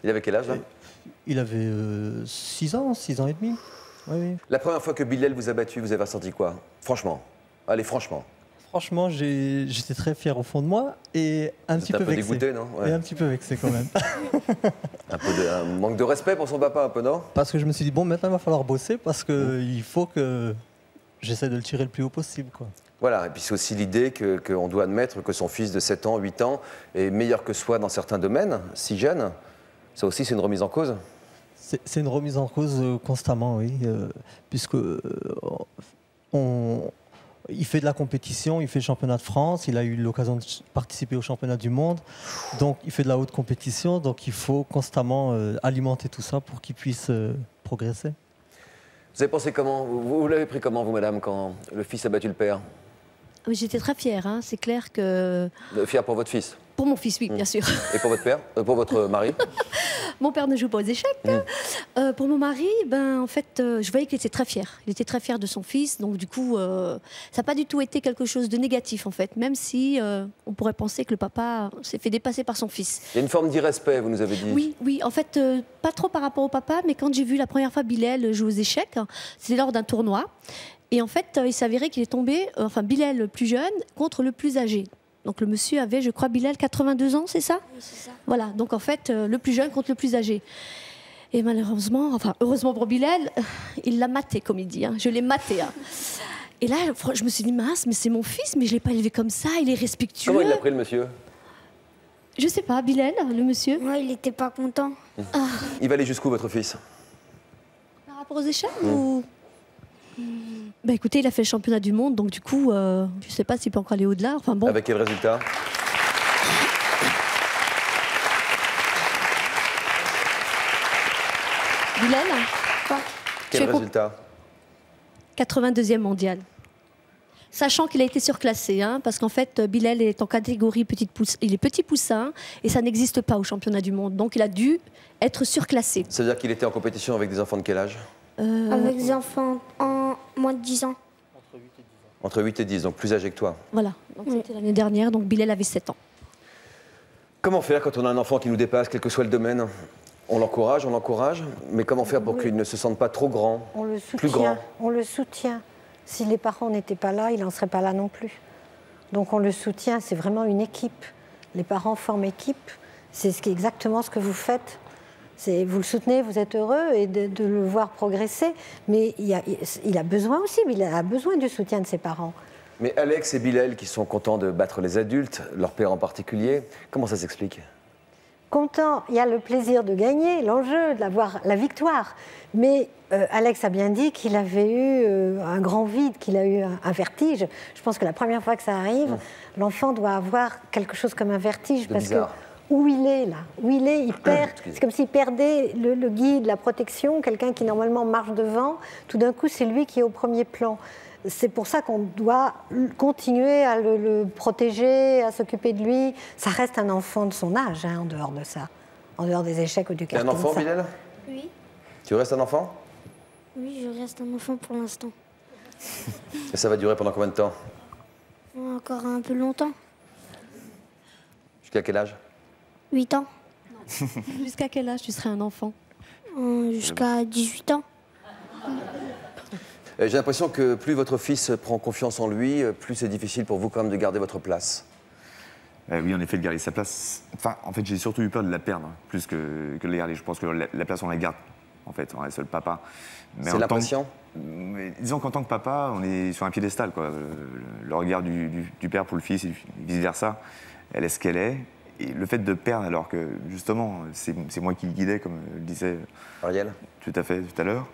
Il avait quel âge, là? Il avait 6 ans et demi. Oui, oui. La première fois que Bilal vous a battu, vous avez ressenti quoi? Franchement. Allez, franchement. Franchement, j'étais très fier au fond de moi et un petit peu vexé. Dégoûté, non? Ouais. Et un petit peu vexé quand même. Un manque de respect pour son papa, un peu, non? Parce que je me suis dit, bon, maintenant il va falloir bosser parce qu'il faut que j'essaie de le tirer le plus haut possible, quoi. Voilà, et puis c'est aussi l'idée qu'on doit admettre que son fils de 7 ans, 8 ans est meilleur que soi dans certains domaines, si jeune. Ça aussi, c'est une remise en cause? C'est une remise en cause constamment, oui. Puisque il fait de la compétition, il fait le championnat de France, il a eu l'occasion de participer au championnat du monde. Donc il fait de la haute compétition, donc il faut constamment alimenter tout ça pour qu'il puisse progresser. Vous avez pensé comment? Vous l'avez pris comment, vous, madame, quand le fils a battu le père? J'étais très fière, hein. C'est clair que... Fière pour votre fils? Pour mon fils, oui, bien sûr. Et pour votre père? Pour votre mari? Mon père ne joue pas aux échecs. Pour mon mari, en fait, je voyais qu'il était très fier. Il était très fier de son fils, donc du coup, ça n'a pas du tout été quelque chose de négatif, en fait, même si on pourrait penser que le papa s'est fait dépasser par son fils. Il y a une forme d'irrespect, vous nous avez dit. Oui, oui, en fait, pas trop par rapport au papa, mais quand j'ai vu la première fois Bilal jouer aux échecs, c'était lors d'un tournoi. Et en fait, il s'avérait qu'il est tombé, Bilal le plus jeune contre le plus âgé. Donc le monsieur avait, je crois, Bilal, 82 ans, c'est ça? Oui, c'est ça. Voilà, donc en fait, le plus jeune contre le plus âgé. Et malheureusement, heureusement pour Bilal, il l'a maté, comme il dit. Hein. Je l'ai maté. Hein. Et là, je me suis dit, mince, mais c'est mon fils, mais je ne l'ai pas élevé comme ça, il est respectueux. Comment il l'a pris, le monsieur? Je sais pas, Bilal, le monsieur. Moi, il n'était pas content. Ah. Il va aller jusqu'où, votre fils? Par rapport aux échecs ou... écoutez, il a fait le championnat du monde, donc du coup, je ne sais pas s'il peut encore aller au-delà. Enfin, bon. Avec quel résultat? Bilal, quoi? Quel résultat? 82e mondial. Sachant qu'il a été surclassé, hein, parce qu'en fait, Bilal est en catégorie il est petit poussin, et ça n'existe pas au championnat du monde. Donc il a dû être surclassé. Ça veut dire qu'il était en compétition avec des enfants de quel âge? Avec des enfants en moins de 10 ans. Entre 8 et 10, donc plus âgé que toi. Voilà, c'était l'année dernière, donc Bilal avait 7 ans. Comment faire quand on a un enfant qui nous dépasse, quel que soit le domaine? On l'encourage, mais comment faire pour qu'il ne se sente pas trop grand, plus grand? On le soutient. Si les parents n'étaient pas là, il n'en serait pas là non plus. Donc on le soutient, c'est vraiment une équipe. Les parents forment équipe, c'est exactement ce que vous faites. Vous le soutenez, vous êtes heureux et de le voir progresser, mais il a besoin aussi, il a besoin du soutien de ses parents. Mais Alex et Bilal qui sont contents de battre les adultes, leur père en particulier, comment ça s'explique? Content, il y a le plaisir de gagner, l'enjeu, d'avoir la victoire. Mais Alex a bien dit qu'il avait eu un grand vide, qu'il a eu un vertige. Je pense que la première fois que ça arrive, l'enfant doit avoir quelque chose comme un vertige. Parce que où il est là, il perd. C'est comme s'il perdait le guide, la protection, quelqu'un qui normalement marche devant. Tout d'un coup, c'est lui qui est au premier plan. c'est pour ça qu'on doit continuer à le protéger, à s'occuper de lui. Ça reste un enfant de son âge, en dehors de ça, en dehors des échecs ou du carton. T'es un enfant, Bilal? Oui. Tu restes un enfant? Oui, je reste un enfant pour l'instant. Et ça va durer pendant combien de temps? Encore un peu longtemps. Jusqu'à quel âge? 8 ans. Jusqu'à quel âge tu serais un enfant? Jusqu'à 18 ans. J'ai l'impression que plus votre fils prend confiance en lui, plus c'est difficile pour vous quand même de garder votre place. Oui, en effet, de garder sa place. Enfin, en fait, j'ai surtout eu peur de la perdre, plus que de la garder. Je pense que la place, on la garde, en fait, on reste le papa. C'est l'impression? Disons qu'en tant que papa, on est sur un piédestal, quoi. Le regard du père pour le fils et vice-versa, elle est ce qu'elle est. Et le fait de perdre, alors que, justement, c'est moi qui le guidais, comme le disait Ariel, tout à fait, tout à l'heure,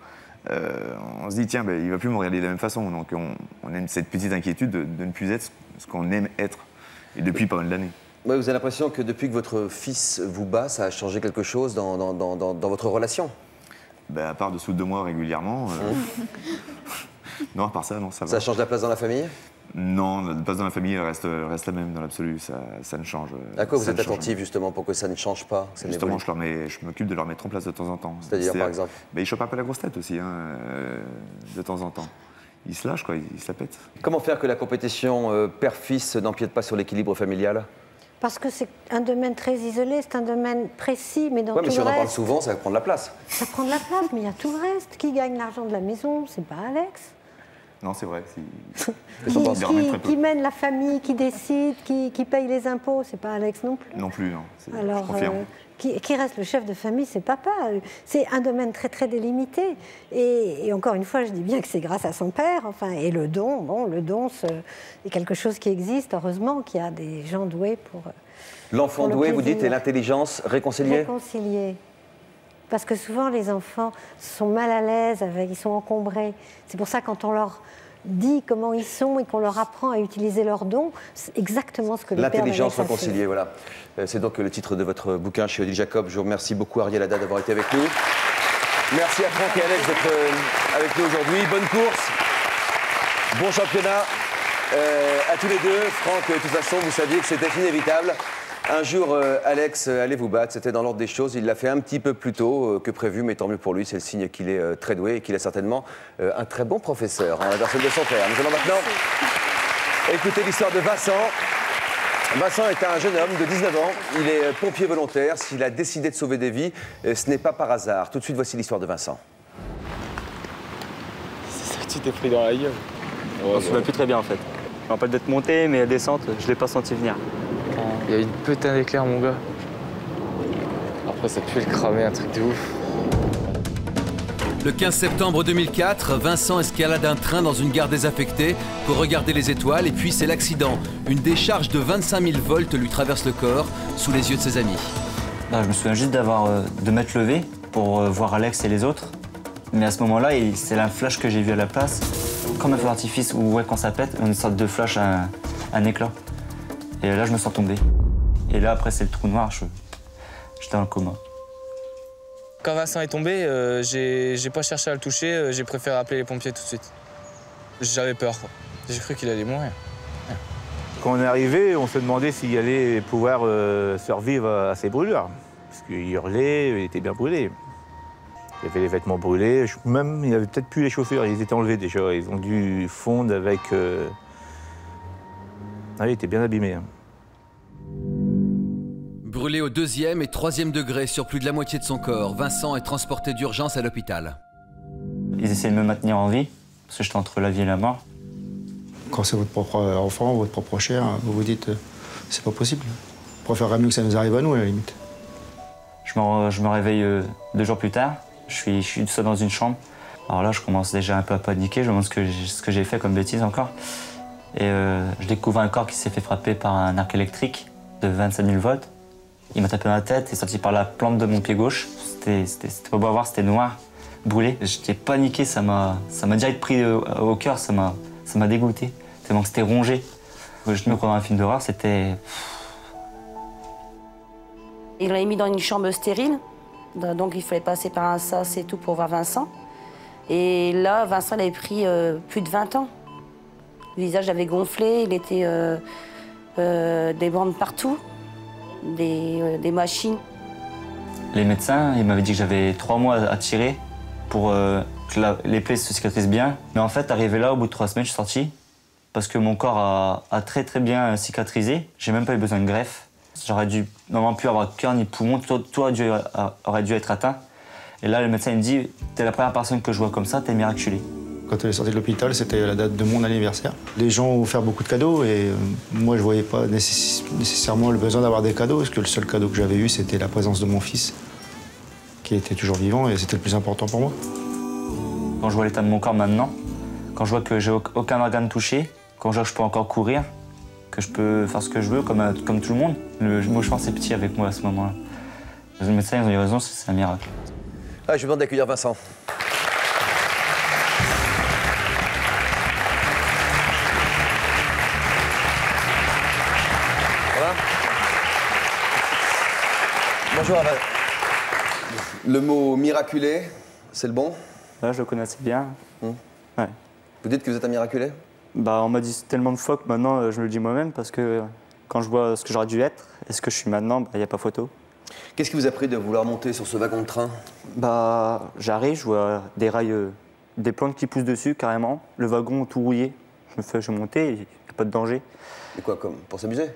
on se dit, tiens, il ne va plus me regarder de la même façon. Donc, on a cette petite inquiétude de ne plus être ce qu'on aime être. Et depuis pas mal d'années. Ouais, vous avez l'impression que depuis que votre fils vous bat, ça a changé quelque chose dans votre relation? À part dessous de moi régulièrement. Non, à part ça, non, ça va. Ça change la place dans la famille? Non, la place dans la famille reste la même dans l'absolu, ça ne change. À quoi vous êtes attentif justement pour que ça ne change pas? Justement, je m'occupe de leur mettre en place de temps en temps. C'est-à-dire par exemple? Ils chopent un peu la grosse tête aussi, de temps en temps. Ils se lâchent, quoi, ils se la pètent. Comment faire que la compétition père-fils n'empiète pas sur l'équilibre familial? Parce que c'est un domaine très isolé, c'est un domaine précis, mais dans tout le reste... mais si on en parle souvent, ça va prendre la place. Ça prend de la place, mais il y a tout le reste. Qui gagne l'argent de la maison? C'est pas Alex. Non, c'est vrai. Qui mène la famille, qui décide, qui paye les impôts, c'est pas Alex non plus. Non plus, non. Alors, je confirme. Qui reste le chef de famille, c'est papa. C'est un domaine très très délimité. Et encore une fois, je dis bien que c'est grâce à son père. Enfin, et le don, le don, c'est quelque chose qui existe. Heureusement qu'il y a des gens doués pour. L'enfant doué, vous dites, et l'intelligence réconciliée? Réconciliée. Parce que souvent, les enfants sont mal à l'aise, ils sont encombrés. C'est pour ça, quand on leur dit comment ils sont et qu'on leur apprend à utiliser leurs dons, c'est exactement ce que les pères L'intelligence réconciliée, voilà. C'est donc le titre de votre bouquin chez Odile Jacob. Je vous remercie beaucoup, Ariel Haddad, d'avoir été avec nous. Merci à Franck et Alex d'être avec nous aujourd'hui. Bonne course, bon championnat à tous les deux. Franck, de toute façon, vous saviez que c'était inévitable. Un jour, Alex allait vous battre, c'était dans l'ordre des choses. Il l'a fait un petit peu plus tôt que prévu, mais tant mieux pour lui. C'est le signe qu'il est très doué et qu'il est certainement un très bon professeur, la personne de son père. Nous allons maintenant écouter l'histoire de Vincent. Vincent est un jeune homme de 19 ans. Il est pompier volontaire. S'il a décidé de sauver des vies, ce n'est pas par hasard. Tout de suite, voici l'histoire de Vincent. C'est ça que tu t'es pris dans la gueule. On se souvient plus très bien en fait. Je me rappelle d'être monté, mais la descente, je ne l'ai pas senti venir. Il y a eu une putain d'éclair, mon gars. Après, ça pue le cramer, un truc de ouf. Le 15 septembre 2004, Vincent escalade un train dans une gare désaffectée pour regarder les étoiles et puis c'est l'accident. Une décharge de 25 000 volts lui traverse le corps sous les yeux de ses amis. Je me souviens juste de m'être levé pour voir Alex et les autres. Mais à ce moment-là, c'est un flash que j'ai vu à la place. Comme un feu d'artifice où quand ça pète, on sorte de flash un éclat. Et là, je me sens tomber. Et là, après, c'est le trou noir, j'étais dans le coma. Quand Vincent est tombé, j'ai pas cherché à le toucher, j'ai préféré appeler les pompiers tout de suite. J'avais peur, quoi. J'ai cru qu'il allait mourir. Quand on est arrivé, on se demandait s'il allait pouvoir survivre à ces brûlures. Parce qu'il hurlait, il était bien brûlé. Il avait les vêtements brûlés, même il n'avait peut-être plus les chaussures, ils étaient enlevés déjà. Ils ont dû fondre avec... Ah, il était bien abîmé. Brûlé au 2e et 3e degré sur plus de la moitié de son corps, Vincent est transporté d'urgence à l'hôpital. Ils essayaient de me maintenir en vie, parce que j'étais entre la vie et la mort. Quand c'est votre propre enfant, votre propre chair, vous vous dites c'est pas possible. On préférerait mieux que ça nous arrive à nous, à la limite. Je me réveille 2 jours plus tard, je suis seul dans une chambre. Alors là, je commence déjà un peu à paniquer, je me demande ce que j'ai fait comme bêtise encore. Et je découvre un corps qui s'est fait frapper par un arc électrique de 25 000 volts. Il m'a tapé dans la tête et sorti par la plante de mon pied gauche. C'était pas beau à voir, c'était noir, brûlé. J'étais paniqué, ça m'a direct pris au cœur, ça m'a dégoûté. Tellement que c'était rongé. Je me crois dans un film d'horreur, c'était... Il l'a mis dans une chambre stérile, donc il fallait passer par un sas et tout pour voir Vincent. Et là, Vincent, il avait pris plus de 20 ans. Le visage avait gonflé, il était des bandes partout, des machines. Les médecins, ils m'avaient dit que j'avais 3 mois à tirer pour que les plaies se cicatrisent bien. Mais en fait, arrivé là, au bout de 3 semaines, je suis sorti parce que mon corps a très bien cicatrisé. J'ai même pas eu besoin de greffe. J'aurais dû normalement plus avoir de cœur ni de poumon, tout aurait dû être atteint. Et là, le médecin il me dit, t'es la première personne que je vois comme ça, t'es miraculé. Quand elle est sortie de l'hôpital, c'était la date de mon anniversaire. Les gens ont offert beaucoup de cadeaux et moi, je voyais pas nécessairement le besoin d'avoir des cadeaux, parce que le seul cadeau que j'avais eu, c'était la présence de mon fils, qui était toujours vivant, et c'était le plus important pour moi. Quand je vois l'état de mon corps maintenant, quand je vois que j'ai aucun organe touché, quand je vois que je peux encore courir, que je peux faire ce que je veux, comme tout le monde, le mouchoir c'est petit avec moi à ce moment-là. Les médecins ils ont eu raison, c'est un miracle. Ah, je vous demande d'accueillir Vincent. Voilà. Bonjour Alain. Le mot miraculé, c'est le bon? Là, je le connaissais bien. Ouais. Vous dites que vous êtes un miraculé? Bah, on m'a dit tellement de fois que maintenant, je me le dis moi-même, parce que quand je vois ce que j'aurais dû être et ce que je suis maintenant, il n'y a pas photo. Qu'est-ce qui vous a pris de vouloir monter sur ce wagon de train? Bah, j'arrive, je vois des rails, des plantes qui poussent dessus carrément, le wagon tout rouillé. Je montais, il n'y a pas de danger. Et quoi, comme pour s'amuser?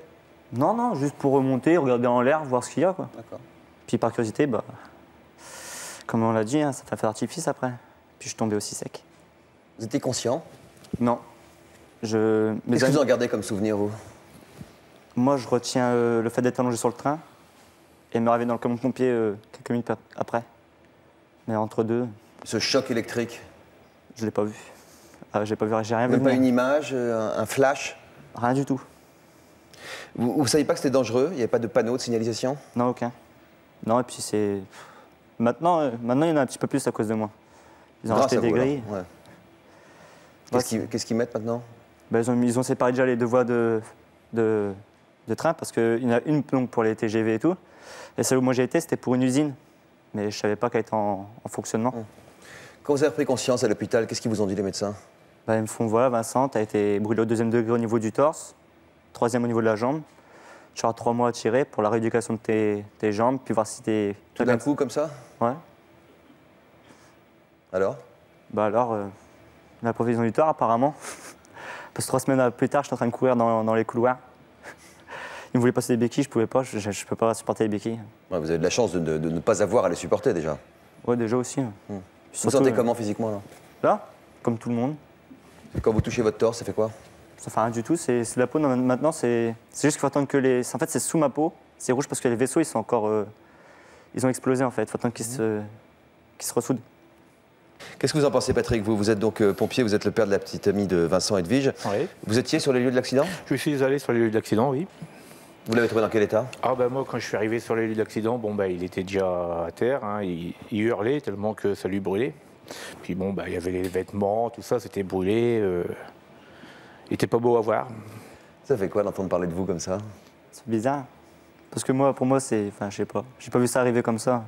Non, juste pour remonter, regarder en l'air, voir ce qu'il y a, quoi. D'accord. Puis par curiosité, bah, comme on l'a dit, hein, ça fait un feu d'artifice après. Puis je suis tombé aussi sec. Vous étiez conscient? Non. Qu'est-ce que vous en gardez comme souvenir, vous? Moi, je retiens le fait d'être allongé sur le train et me réveiller dans le camion de pompier quelques minutes après. Mais entre deux... Ce choc électrique? Je l'ai pas vu. J'ai pas vu, j'ai rien vu. Même pas une image, un flash? Rien du tout. Vous saviez pas que c'était dangereux? Il n'y avait pas de panneau de signalisation? Non, aucun. Non, et puis c'est... Maintenant, il y en a un petit peu plus à cause de moi. Ils ont acheté des grilles. Ouais. Qu'est-ce qu'ils mettent maintenant? Ben, ils ont séparé déjà les 2 voies de train, parce qu'il y en a une donc, pour les TGV et tout. Et celle où moi j'ai été, c'était pour une usine. Mais je ne savais pas qu'elle était en fonctionnement. Quand vous avez pris conscience à l'hôpital, qu'est-ce qu'ils vous ont dit les médecins? Ben, ils me font, voilà, Vincent, tu as été brûlé au 2e degré au niveau du torse, 3e au niveau de la jambe. Tu auras 3 mois à tirer pour la rééducation de tes jambes, puis voir si t'es... Tout d'un coup, comme ça? Ouais. Alors? Bah alors, la provision du tort, apparemment. Parce que 3 semaines plus tard, j'étais en train de courir dans les couloirs. Ils me voulaient passer des béquilles, je pouvais pas, je peux pas supporter les béquilles. Ouais, vous avez de la chance de ne pas avoir à les supporter, déjà. Ouais, déjà aussi. Vous vous sentez comment physiquement, là? Là, comme tout le monde. Et quand vous touchez votre torse, ça fait quoi? Ça fait rien du tout, c'est la peau. Maintenant, c'est juste qu'il faut attendre que les... En fait, c'est sous ma peau. C'est rouge parce que les vaisseaux, ils sont encore... Ils ont explosé, en fait. Il faut attendre qu'ils se ressoudent. Qu'est-ce que vous en pensez, Patrick? Vous êtes donc pompier, vous êtes le père de la petite amie de Vincent Edwige. Oui. Vous étiez sur les lieux de l'accident? Je suis allé sur les lieux de l'accident, oui. Vous l'avez trouvé dans quel état? Ah ben moi, quand je suis arrivé sur les lieux de l'accident, bon, ben, il était déjà à terre, hein, il hurlait tellement que ça lui brûlait. Puis bon, ben, il y avait les vêtements, tout ça, c'était brûlé. Il était pas beau à voir. Ça fait quoi d'entendre parler de vous comme ça? C'est bizarre. Parce que moi, pour moi, c'est... Enfin, je sais pas. J'ai pas vu ça arriver comme ça.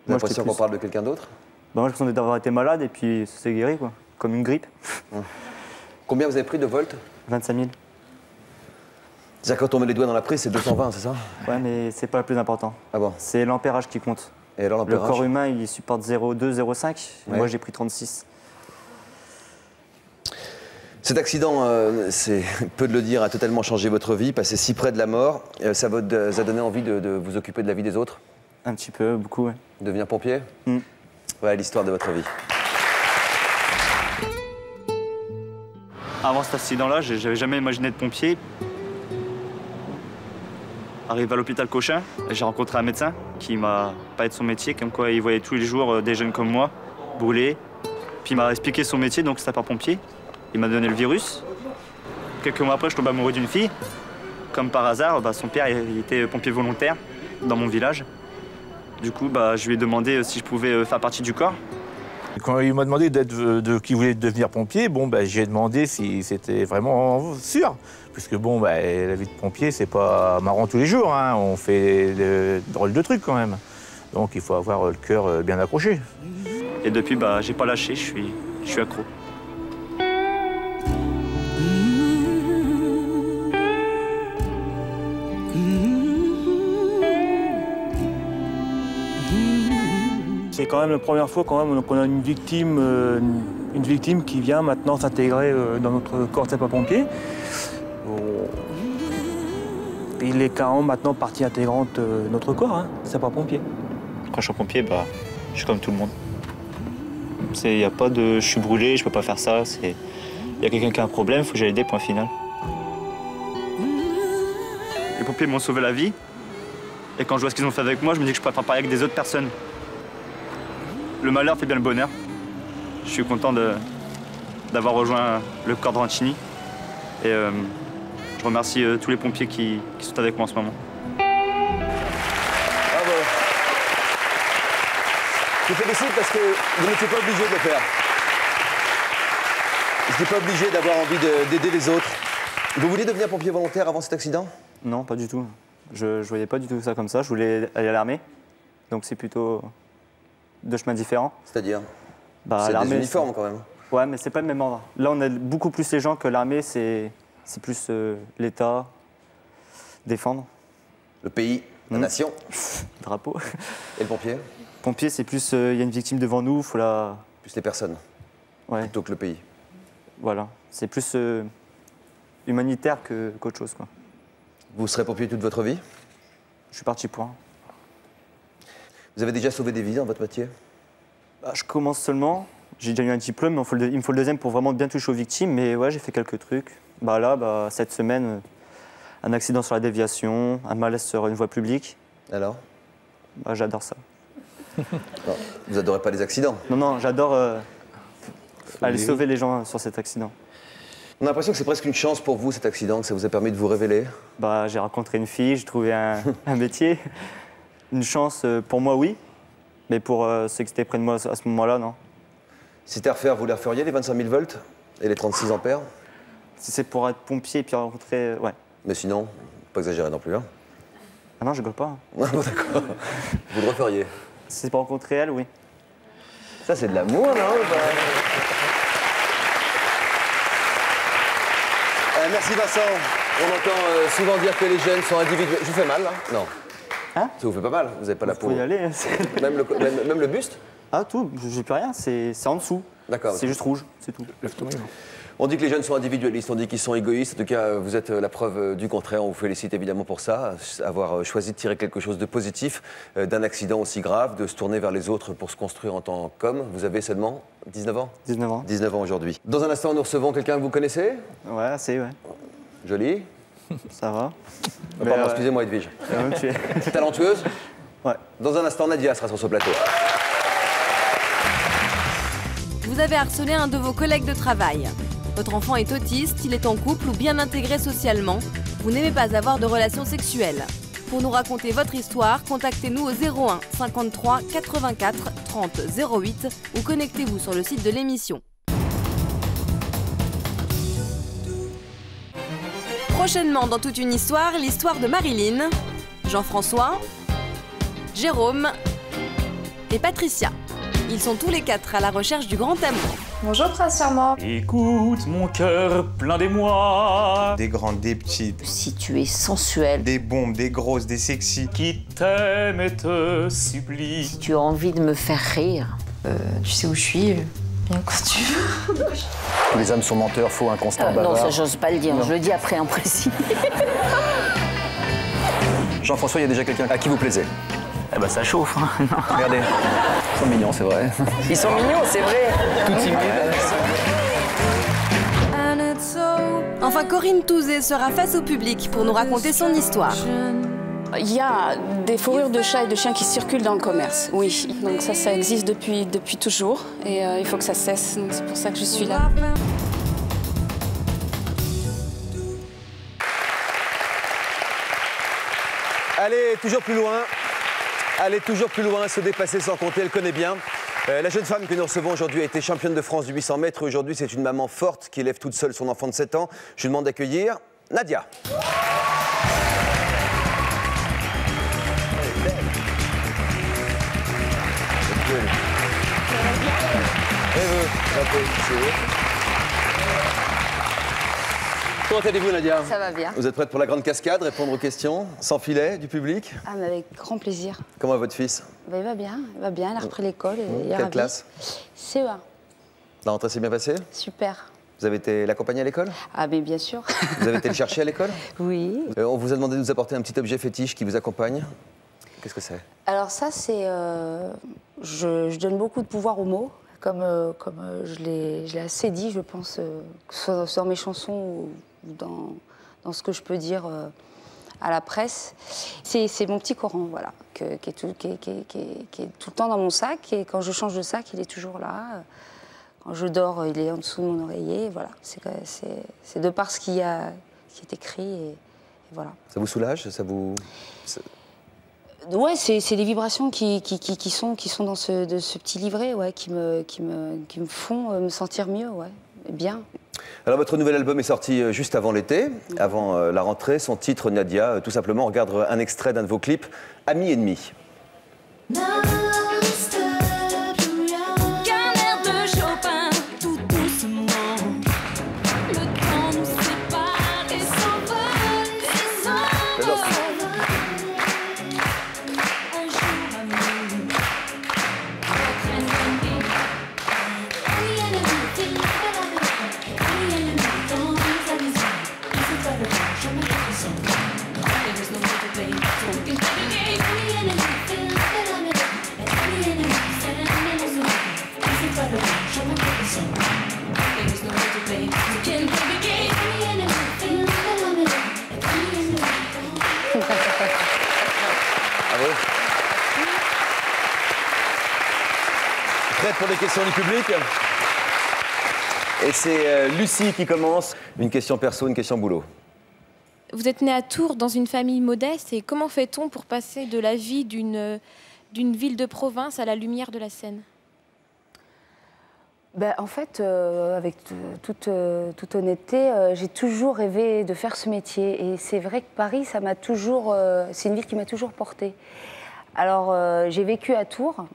Vous avez l'impression qu'on parle de quelqu'un d'autre? Bah, moi, j'ai l'impression d'avoir été malade et puis ça s'est guéri, quoi. Comme une grippe. Combien vous avez pris de volts? 25 000. C'est-à-dire quand on met les doigts dans la prise, c'est 220, c'est ça? Ouais, mais c'est pas le plus important. Ah bon? C'est l'ampérage qui compte. Et alors le corps humain, il supporte 0,2, 0,5. Ouais. Moi, j'ai pris 36. Cet accident, c'est peu de le dire, a totalement changé votre vie, passé si près de la mort. Ça vous a donné envie de vous occuper de la vie des autres? Un petit peu, beaucoup, oui. Devenir pompier? Voilà l'histoire de votre vie. Avant cet accident-là, j'avais jamais imaginé être pompier. Arrivé à l'hôpital Cochin, j'ai rencontré un médecin qui m'a parlé de son métier, comme quoi il voyait tous les jours des jeunes comme moi brûlés. Puis il m'a expliqué son métier, donc sapeur-pompier. Il m'a donné le virus. Quelques mois après, je tombe amoureux d'une fille. Comme par hasard, son père il était pompier volontaire dans mon village. Du coup, je lui ai demandé si je pouvais faire partie du corps. Quand il m'a demandé qu'il voulait devenir pompier, bon, j'ai demandé si c'était vraiment sûr. Puisque bon, la vie de pompier, c'est pas marrant tous les jours, hein. On fait de drôles de trucs quand même. Donc il faut avoir le cœur bien accroché. Et depuis, j'ai pas lâché, je suis accro. C'est quand même la première fois qu'on a une victime qui vient maintenant s'intégrer dans notre corps de sapeurs-pompiers. Il est carrément maintenant partie intégrante de notre corps, hein, sapeurs-pompiers. Quand je suis pompier, je suis comme tout le monde. Il n'y a pas de « je suis brûlé, je peux pas faire ça ». Il y a quelqu'un qui a un problème, il faut que j'aille aider, point final. Les pompiers m'ont sauvé la vie. Et quand je vois ce qu'ils ont fait avec moi, je me dis que je peux faire pareil avec des autres personnes. Le malheur fait bien le bonheur. Je suis content d'avoir rejoint le corps de Rancini. Et je remercie tous les pompiers qui sont avec moi en ce moment. Bravo. Je vous félicite parce que vous n'étiez pas obligé de le faire. Vous n'étiez pas obligé d'avoir envie d'aider les autres. Vous vouliez devenir pompier volontaire avant cet accident? Non, pas du tout. Je voyais pas du tout ça comme ça. Je voulais aller à l'armée. Donc c'est plutôt deux chemins différents. C'est-à-dire c'est des uniformes quand même. Ouais, mais c'est pas le même ordre. Là, on aide beaucoup plus les gens que l'armée, c'est plus l'État, défendre. Le pays, la nation. Drapeau. Et le pompier? Le pompier, c'est plus, il y a une victime devant nous, il faut la... Plus les personnes, plutôt que le pays. Voilà, c'est plus humanitaire qu'autre chose, quoi. Vous serez pompier toute votre vie? Je suis parti pour un. Vous avez déjà sauvé des vies dans votre métier? Je commence seulement. J'ai déjà eu un diplôme, mais il me faut le deuxième pour vraiment bien toucher aux victimes. Mais ouais, j'ai fait quelques trucs. Cette semaine, un accident sur la déviation, un malaise sur une voie publique. Alors? J'adore ça. Non, vous adorez pas les accidents? Non, j'adore aller sauver les gens sur cet accident. On a l'impression que c'est presque une chance pour vous, cet accident, que ça vous a permis de vous révéler. J'ai rencontré une fille, j'ai trouvé un métier. Une chance pour moi, oui. Mais pour ceux qui étaient près de moi à ce moment-là, non. Si c'était à refaire, vous les referiez, les 25 000 volts et les 36 ampères? Si c'est pour être pompier et puis rencontrer, ouais. Mais sinon, pas exagérer non plus, hein? Ah non, je rigole pas. D'accord. Vous le referiez? Si c'est pour rencontrer elle, oui. Ça, c'est de l'amour, non? Merci Vincent. On entend souvent dire que les jeunes sont individuels. Je vous fais mal, là? Non. Hein? Ça vous fait pas mal? Vous n'avez pas la peau? Vous pouvez y aller. Même le buste? Ah, tout. J'ai plus rien. C'est en dessous. D'accord. C'est juste rouge, c'est tout. On dit que les jeunes sont individualistes, on dit qu'ils sont égoïstes. En tout cas, vous êtes la preuve du contraire. On vous félicite évidemment pour ça, avoir choisi de tirer quelque chose de positif d'un accident aussi grave, de se tourner vers les autres pour se construire en tant qu'homme. Vous avez seulement 19 ans? 19 ans. 19 ans aujourd'hui. Dans un instant, nous recevons quelqu'un que vous connaissez? Ouais, assez, ouais. Joli? Ça va. Pardon, excusez-moi Edwige. Talentueuse? Ouais. Dans un instant, Nadia sera sur ce plateau. Vous avez harcelé un de vos collègues de travail. Votre enfant est autiste, il est en couple ou bien intégré socialement. Vous n'aimez pas avoir de relations sexuelles. Pour nous raconter votre histoire, contactez-nous au 01 53 84 30 08 ou connectez-vous sur le site de l'émission. Prochainement dans Toute une histoire, l'histoire de Marilyn, Jean-François, Jérôme et Patricia. Ils sont tous les quatre à la recherche du grand amour. Bonjour Prince Charmant. Écoute mon cœur plein d'émoi. Des grandes, des petites. Si tu es sensuelle. Des bombes, des grosses, des sexy. Qui t'aime et te supplie. Si tu as envie de me faire rire. Tu sais où je suis, bien quand tu veux. Tous les hommes sont menteurs, faux, inconstants, bavards. Non, ça j'ose pas le dire, non. Je le dis après en précis. Jean-François, il y a déjà quelqu'un à qui vous plaisez? Eh ben ça chauffe, hein. Regardez, ils sont mignons, c'est vrai. Ils sont mignons, c'est vrai. Tout timide. Enfin, Corinne Touzé sera face au public pour nous raconter son histoire. Il y a des fourrures de chats et de chiens qui circulent dans le commerce, oui. Donc ça existe depuis toujours et il faut que ça cesse. Donc c'est pour ça que je suis là. Allez toujours plus loin. Aller toujours plus loin, se dépasser sans compter, elle connaît bien. La jeune femme que nous recevons aujourd'hui a été championne de France du 800 mètres. Aujourd'hui, c'est une maman forte qui élève toute seule son enfant de 7 ans. Je lui demande d'accueillir Nadia. Comment allez-vous, Nadia? Ça va bien. Vous êtes prête pour la grande cascade, répondre aux questions sans filet du public? Ah, mais avec grand plaisir. Comment va votre fils? Ben, il va bien, il a repris l'école. Il est Quelle ravi. classe? CE1. La rentrée s'est bien passée? Super. Vous avez été l'accompagner à l'école? Ah, mais bien sûr. Vous avez été le chercher à l'école? Oui. On vous a demandé de nous apporter un petit objet fétiche qui vous accompagne. Qu'est-ce que c'est? Alors ça, c'est... je donne beaucoup de pouvoir aux mots, comme je l'ai assez dit, je pense, que ce soit dans mes chansons ou dans ce que je peux dire à la presse. C'est mon petit Coran, voilà, qui est tout le temps dans mon sac. Et quand je change de sac, il est toujours là. Quand je dors, il est en dessous de mon oreiller. Voilà, c'est de par ce qui est écrit. Et voilà. Ça vous soulage? Ça vous... Ouais, c'est les vibrations qui sont dans ce petit livret, ouais, qui me font me sentir mieux, ouais, bien. Alors votre nouvel album est sorti juste avant l'été, avant la rentrée. Son titre, Nadia, tout simplement, on regarde un extrait d'un de vos clips, Amis ennemis. Prête pour les questions du public? Et c'est Lucie qui commence. Une question perso, une question boulot. Vous êtes né à Tours dans une famille modeste et comment fait-on pour passer de la vie d'une ville de province à la lumière de la scène? Ben, en fait, avec toute honnêteté, j'ai toujours rêvé de faire ce métier. Et c'est vrai que Paris, ça m'a toujours, c'est une ville qui m'a toujours portée. Alors, j'ai vécu à Tours,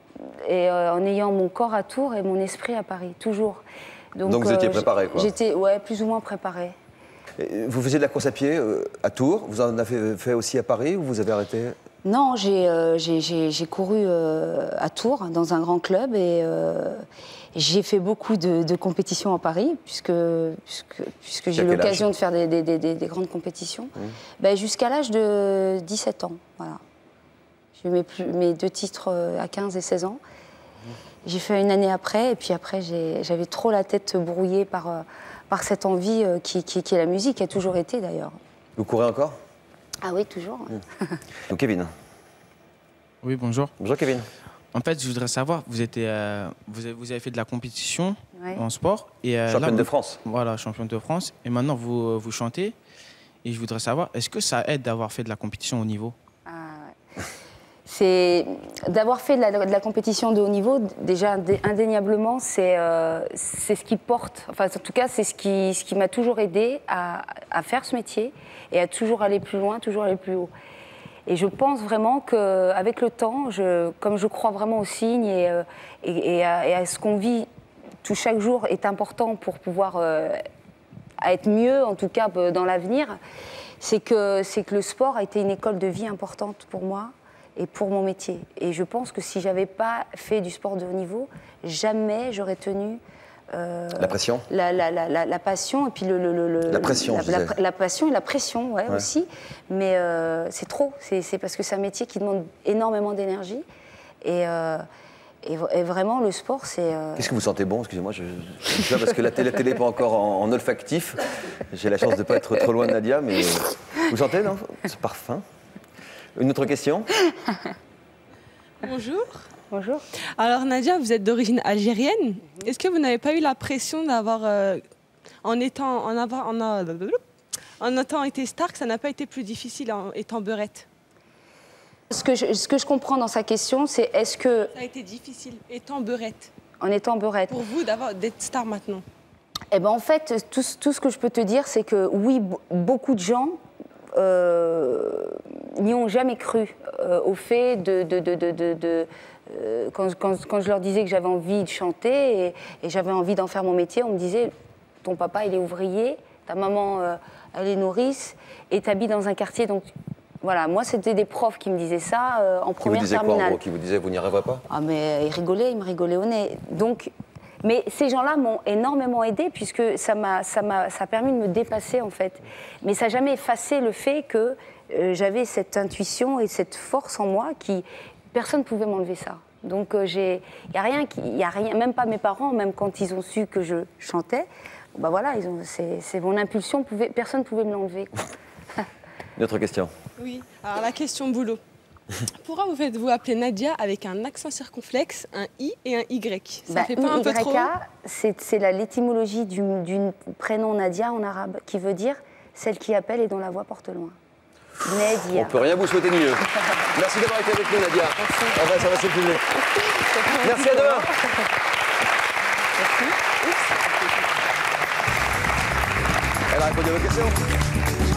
et en ayant mon corps à Tours et mon esprit à Paris, toujours. Donc vous étiez préparée, quoi? J'étais, ouais, plus ou moins préparée. Et vous faisiez de la course à pied à Tours, vous en avez fait aussi à Paris ou vous avez arrêté? Non, j'ai couru à Tours, dans un grand club, et j'ai fait beaucoup de compétitions à Paris, puisque j'ai eu l'occasion de faire des grandes compétitions, ben, jusqu'à l'âge de 17 ans. Voilà. J'ai eu mes 2 titres à 15 et 16 ans. J'ai fait une année après, et puis après, j'avais trop la tête brouillée par cette envie qui est la musique, qui a toujours été d'ailleurs. Vous courez encore? Ah oui, toujours. Donc Kevin. Oui, bonjour. Bonjour Kevin. En fait, je voudrais savoir, vous avez fait de la compétition en sport. Championne de France. Voilà, championne de France. Et maintenant, vous chantez. Et je voudrais savoir, est-ce que ça aide d'avoir fait de la compétition au niveau? C'est d'avoir fait de la compétition de haut niveau, déjà indéniablement, c'est ce qui porte, enfin en tout cas c'est ce qui m'a toujours aidé à faire ce métier et à toujours aller plus loin, toujours aller plus haut. Et je pense vraiment qu'avec le temps, comme je crois vraiment aux signes et à ce qu'on vit tout chaque jour est important pour pouvoir être mieux, en tout cas dans l'avenir, c'est que le sport a été une école de vie importante pour moi et pour mon métier. Et je pense que si j'avais pas fait du sport de haut niveau, jamais j'aurais tenu la pression, la passion et puis la pression, la passion et la pression, ouais. Aussi. Mais c'est trop. C'est parce que c'est un métier qui demande énormément d'énergie et vraiment le sport, c'est. Qu'est-ce que vous sentez bon? Excusez-moi, parce que la télé n'est pas encore en olfactif. J'ai la chance de ne pas être trop loin de Nadia, mais vous sentez, non? Ce parfum. Une autre question? Bonjour. Bonjour. Alors Nadia, vous êtes d'origine algérienne. Est-ce que vous n'avez pas eu la pression d'avoir, en étant été star, que ça n'a pas été plus difficile en étant beurette? Ce que je comprends dans sa question, c'est est-ce que... Ça a été difficile, étant beurette. En étant beurette. Pour vous d'être star maintenant? Eh ben en fait, tout ce que je peux te dire, c'est que oui, beaucoup de gens n'y ont jamais cru au fait quand je leur disais que j'avais envie de chanter et j'avais envie d'en faire mon métier, on me disait ton papa il est ouvrier, ta maman elle est nourrice et t'habites dans un quartier. Donc voilà, moi c'était des profs qui me disaient ça en première Qui vous disaient terminale. quoi en gros? Qui vous disaient vous n'y arriverez pas? Ah mais ils me rigolaient au nez. Donc, mais ces gens-là m'ont énormément aidée puisque ça a permis de me dépasser en fait. Mais ça n'a jamais effacé le fait que j'avais cette intuition et cette force en moi qui personne ne pouvait m'enlever ça. Donc il y a rien, même pas mes parents, même quand ils ont su que je chantais, bah voilà, c'est mon impulsion, personne ne pouvait me l'enlever. Une autre question. Oui, alors la question boulot. Pourquoi vous faites-vous appeler Nadia avec un accent circonflexe, un I et un Y? Ça fait pas un peu trop? C'est l'étymologie du prénom Nadia en arabe, qui veut dire celle qui appelle et dont la voix porte loin. Nadia. On peut rien vous souhaiter de mieux. Merci d'avoir été avec nous, Nadia. Ça va s'épuiser. Merci, à demain. Elle a répondu à vos questions.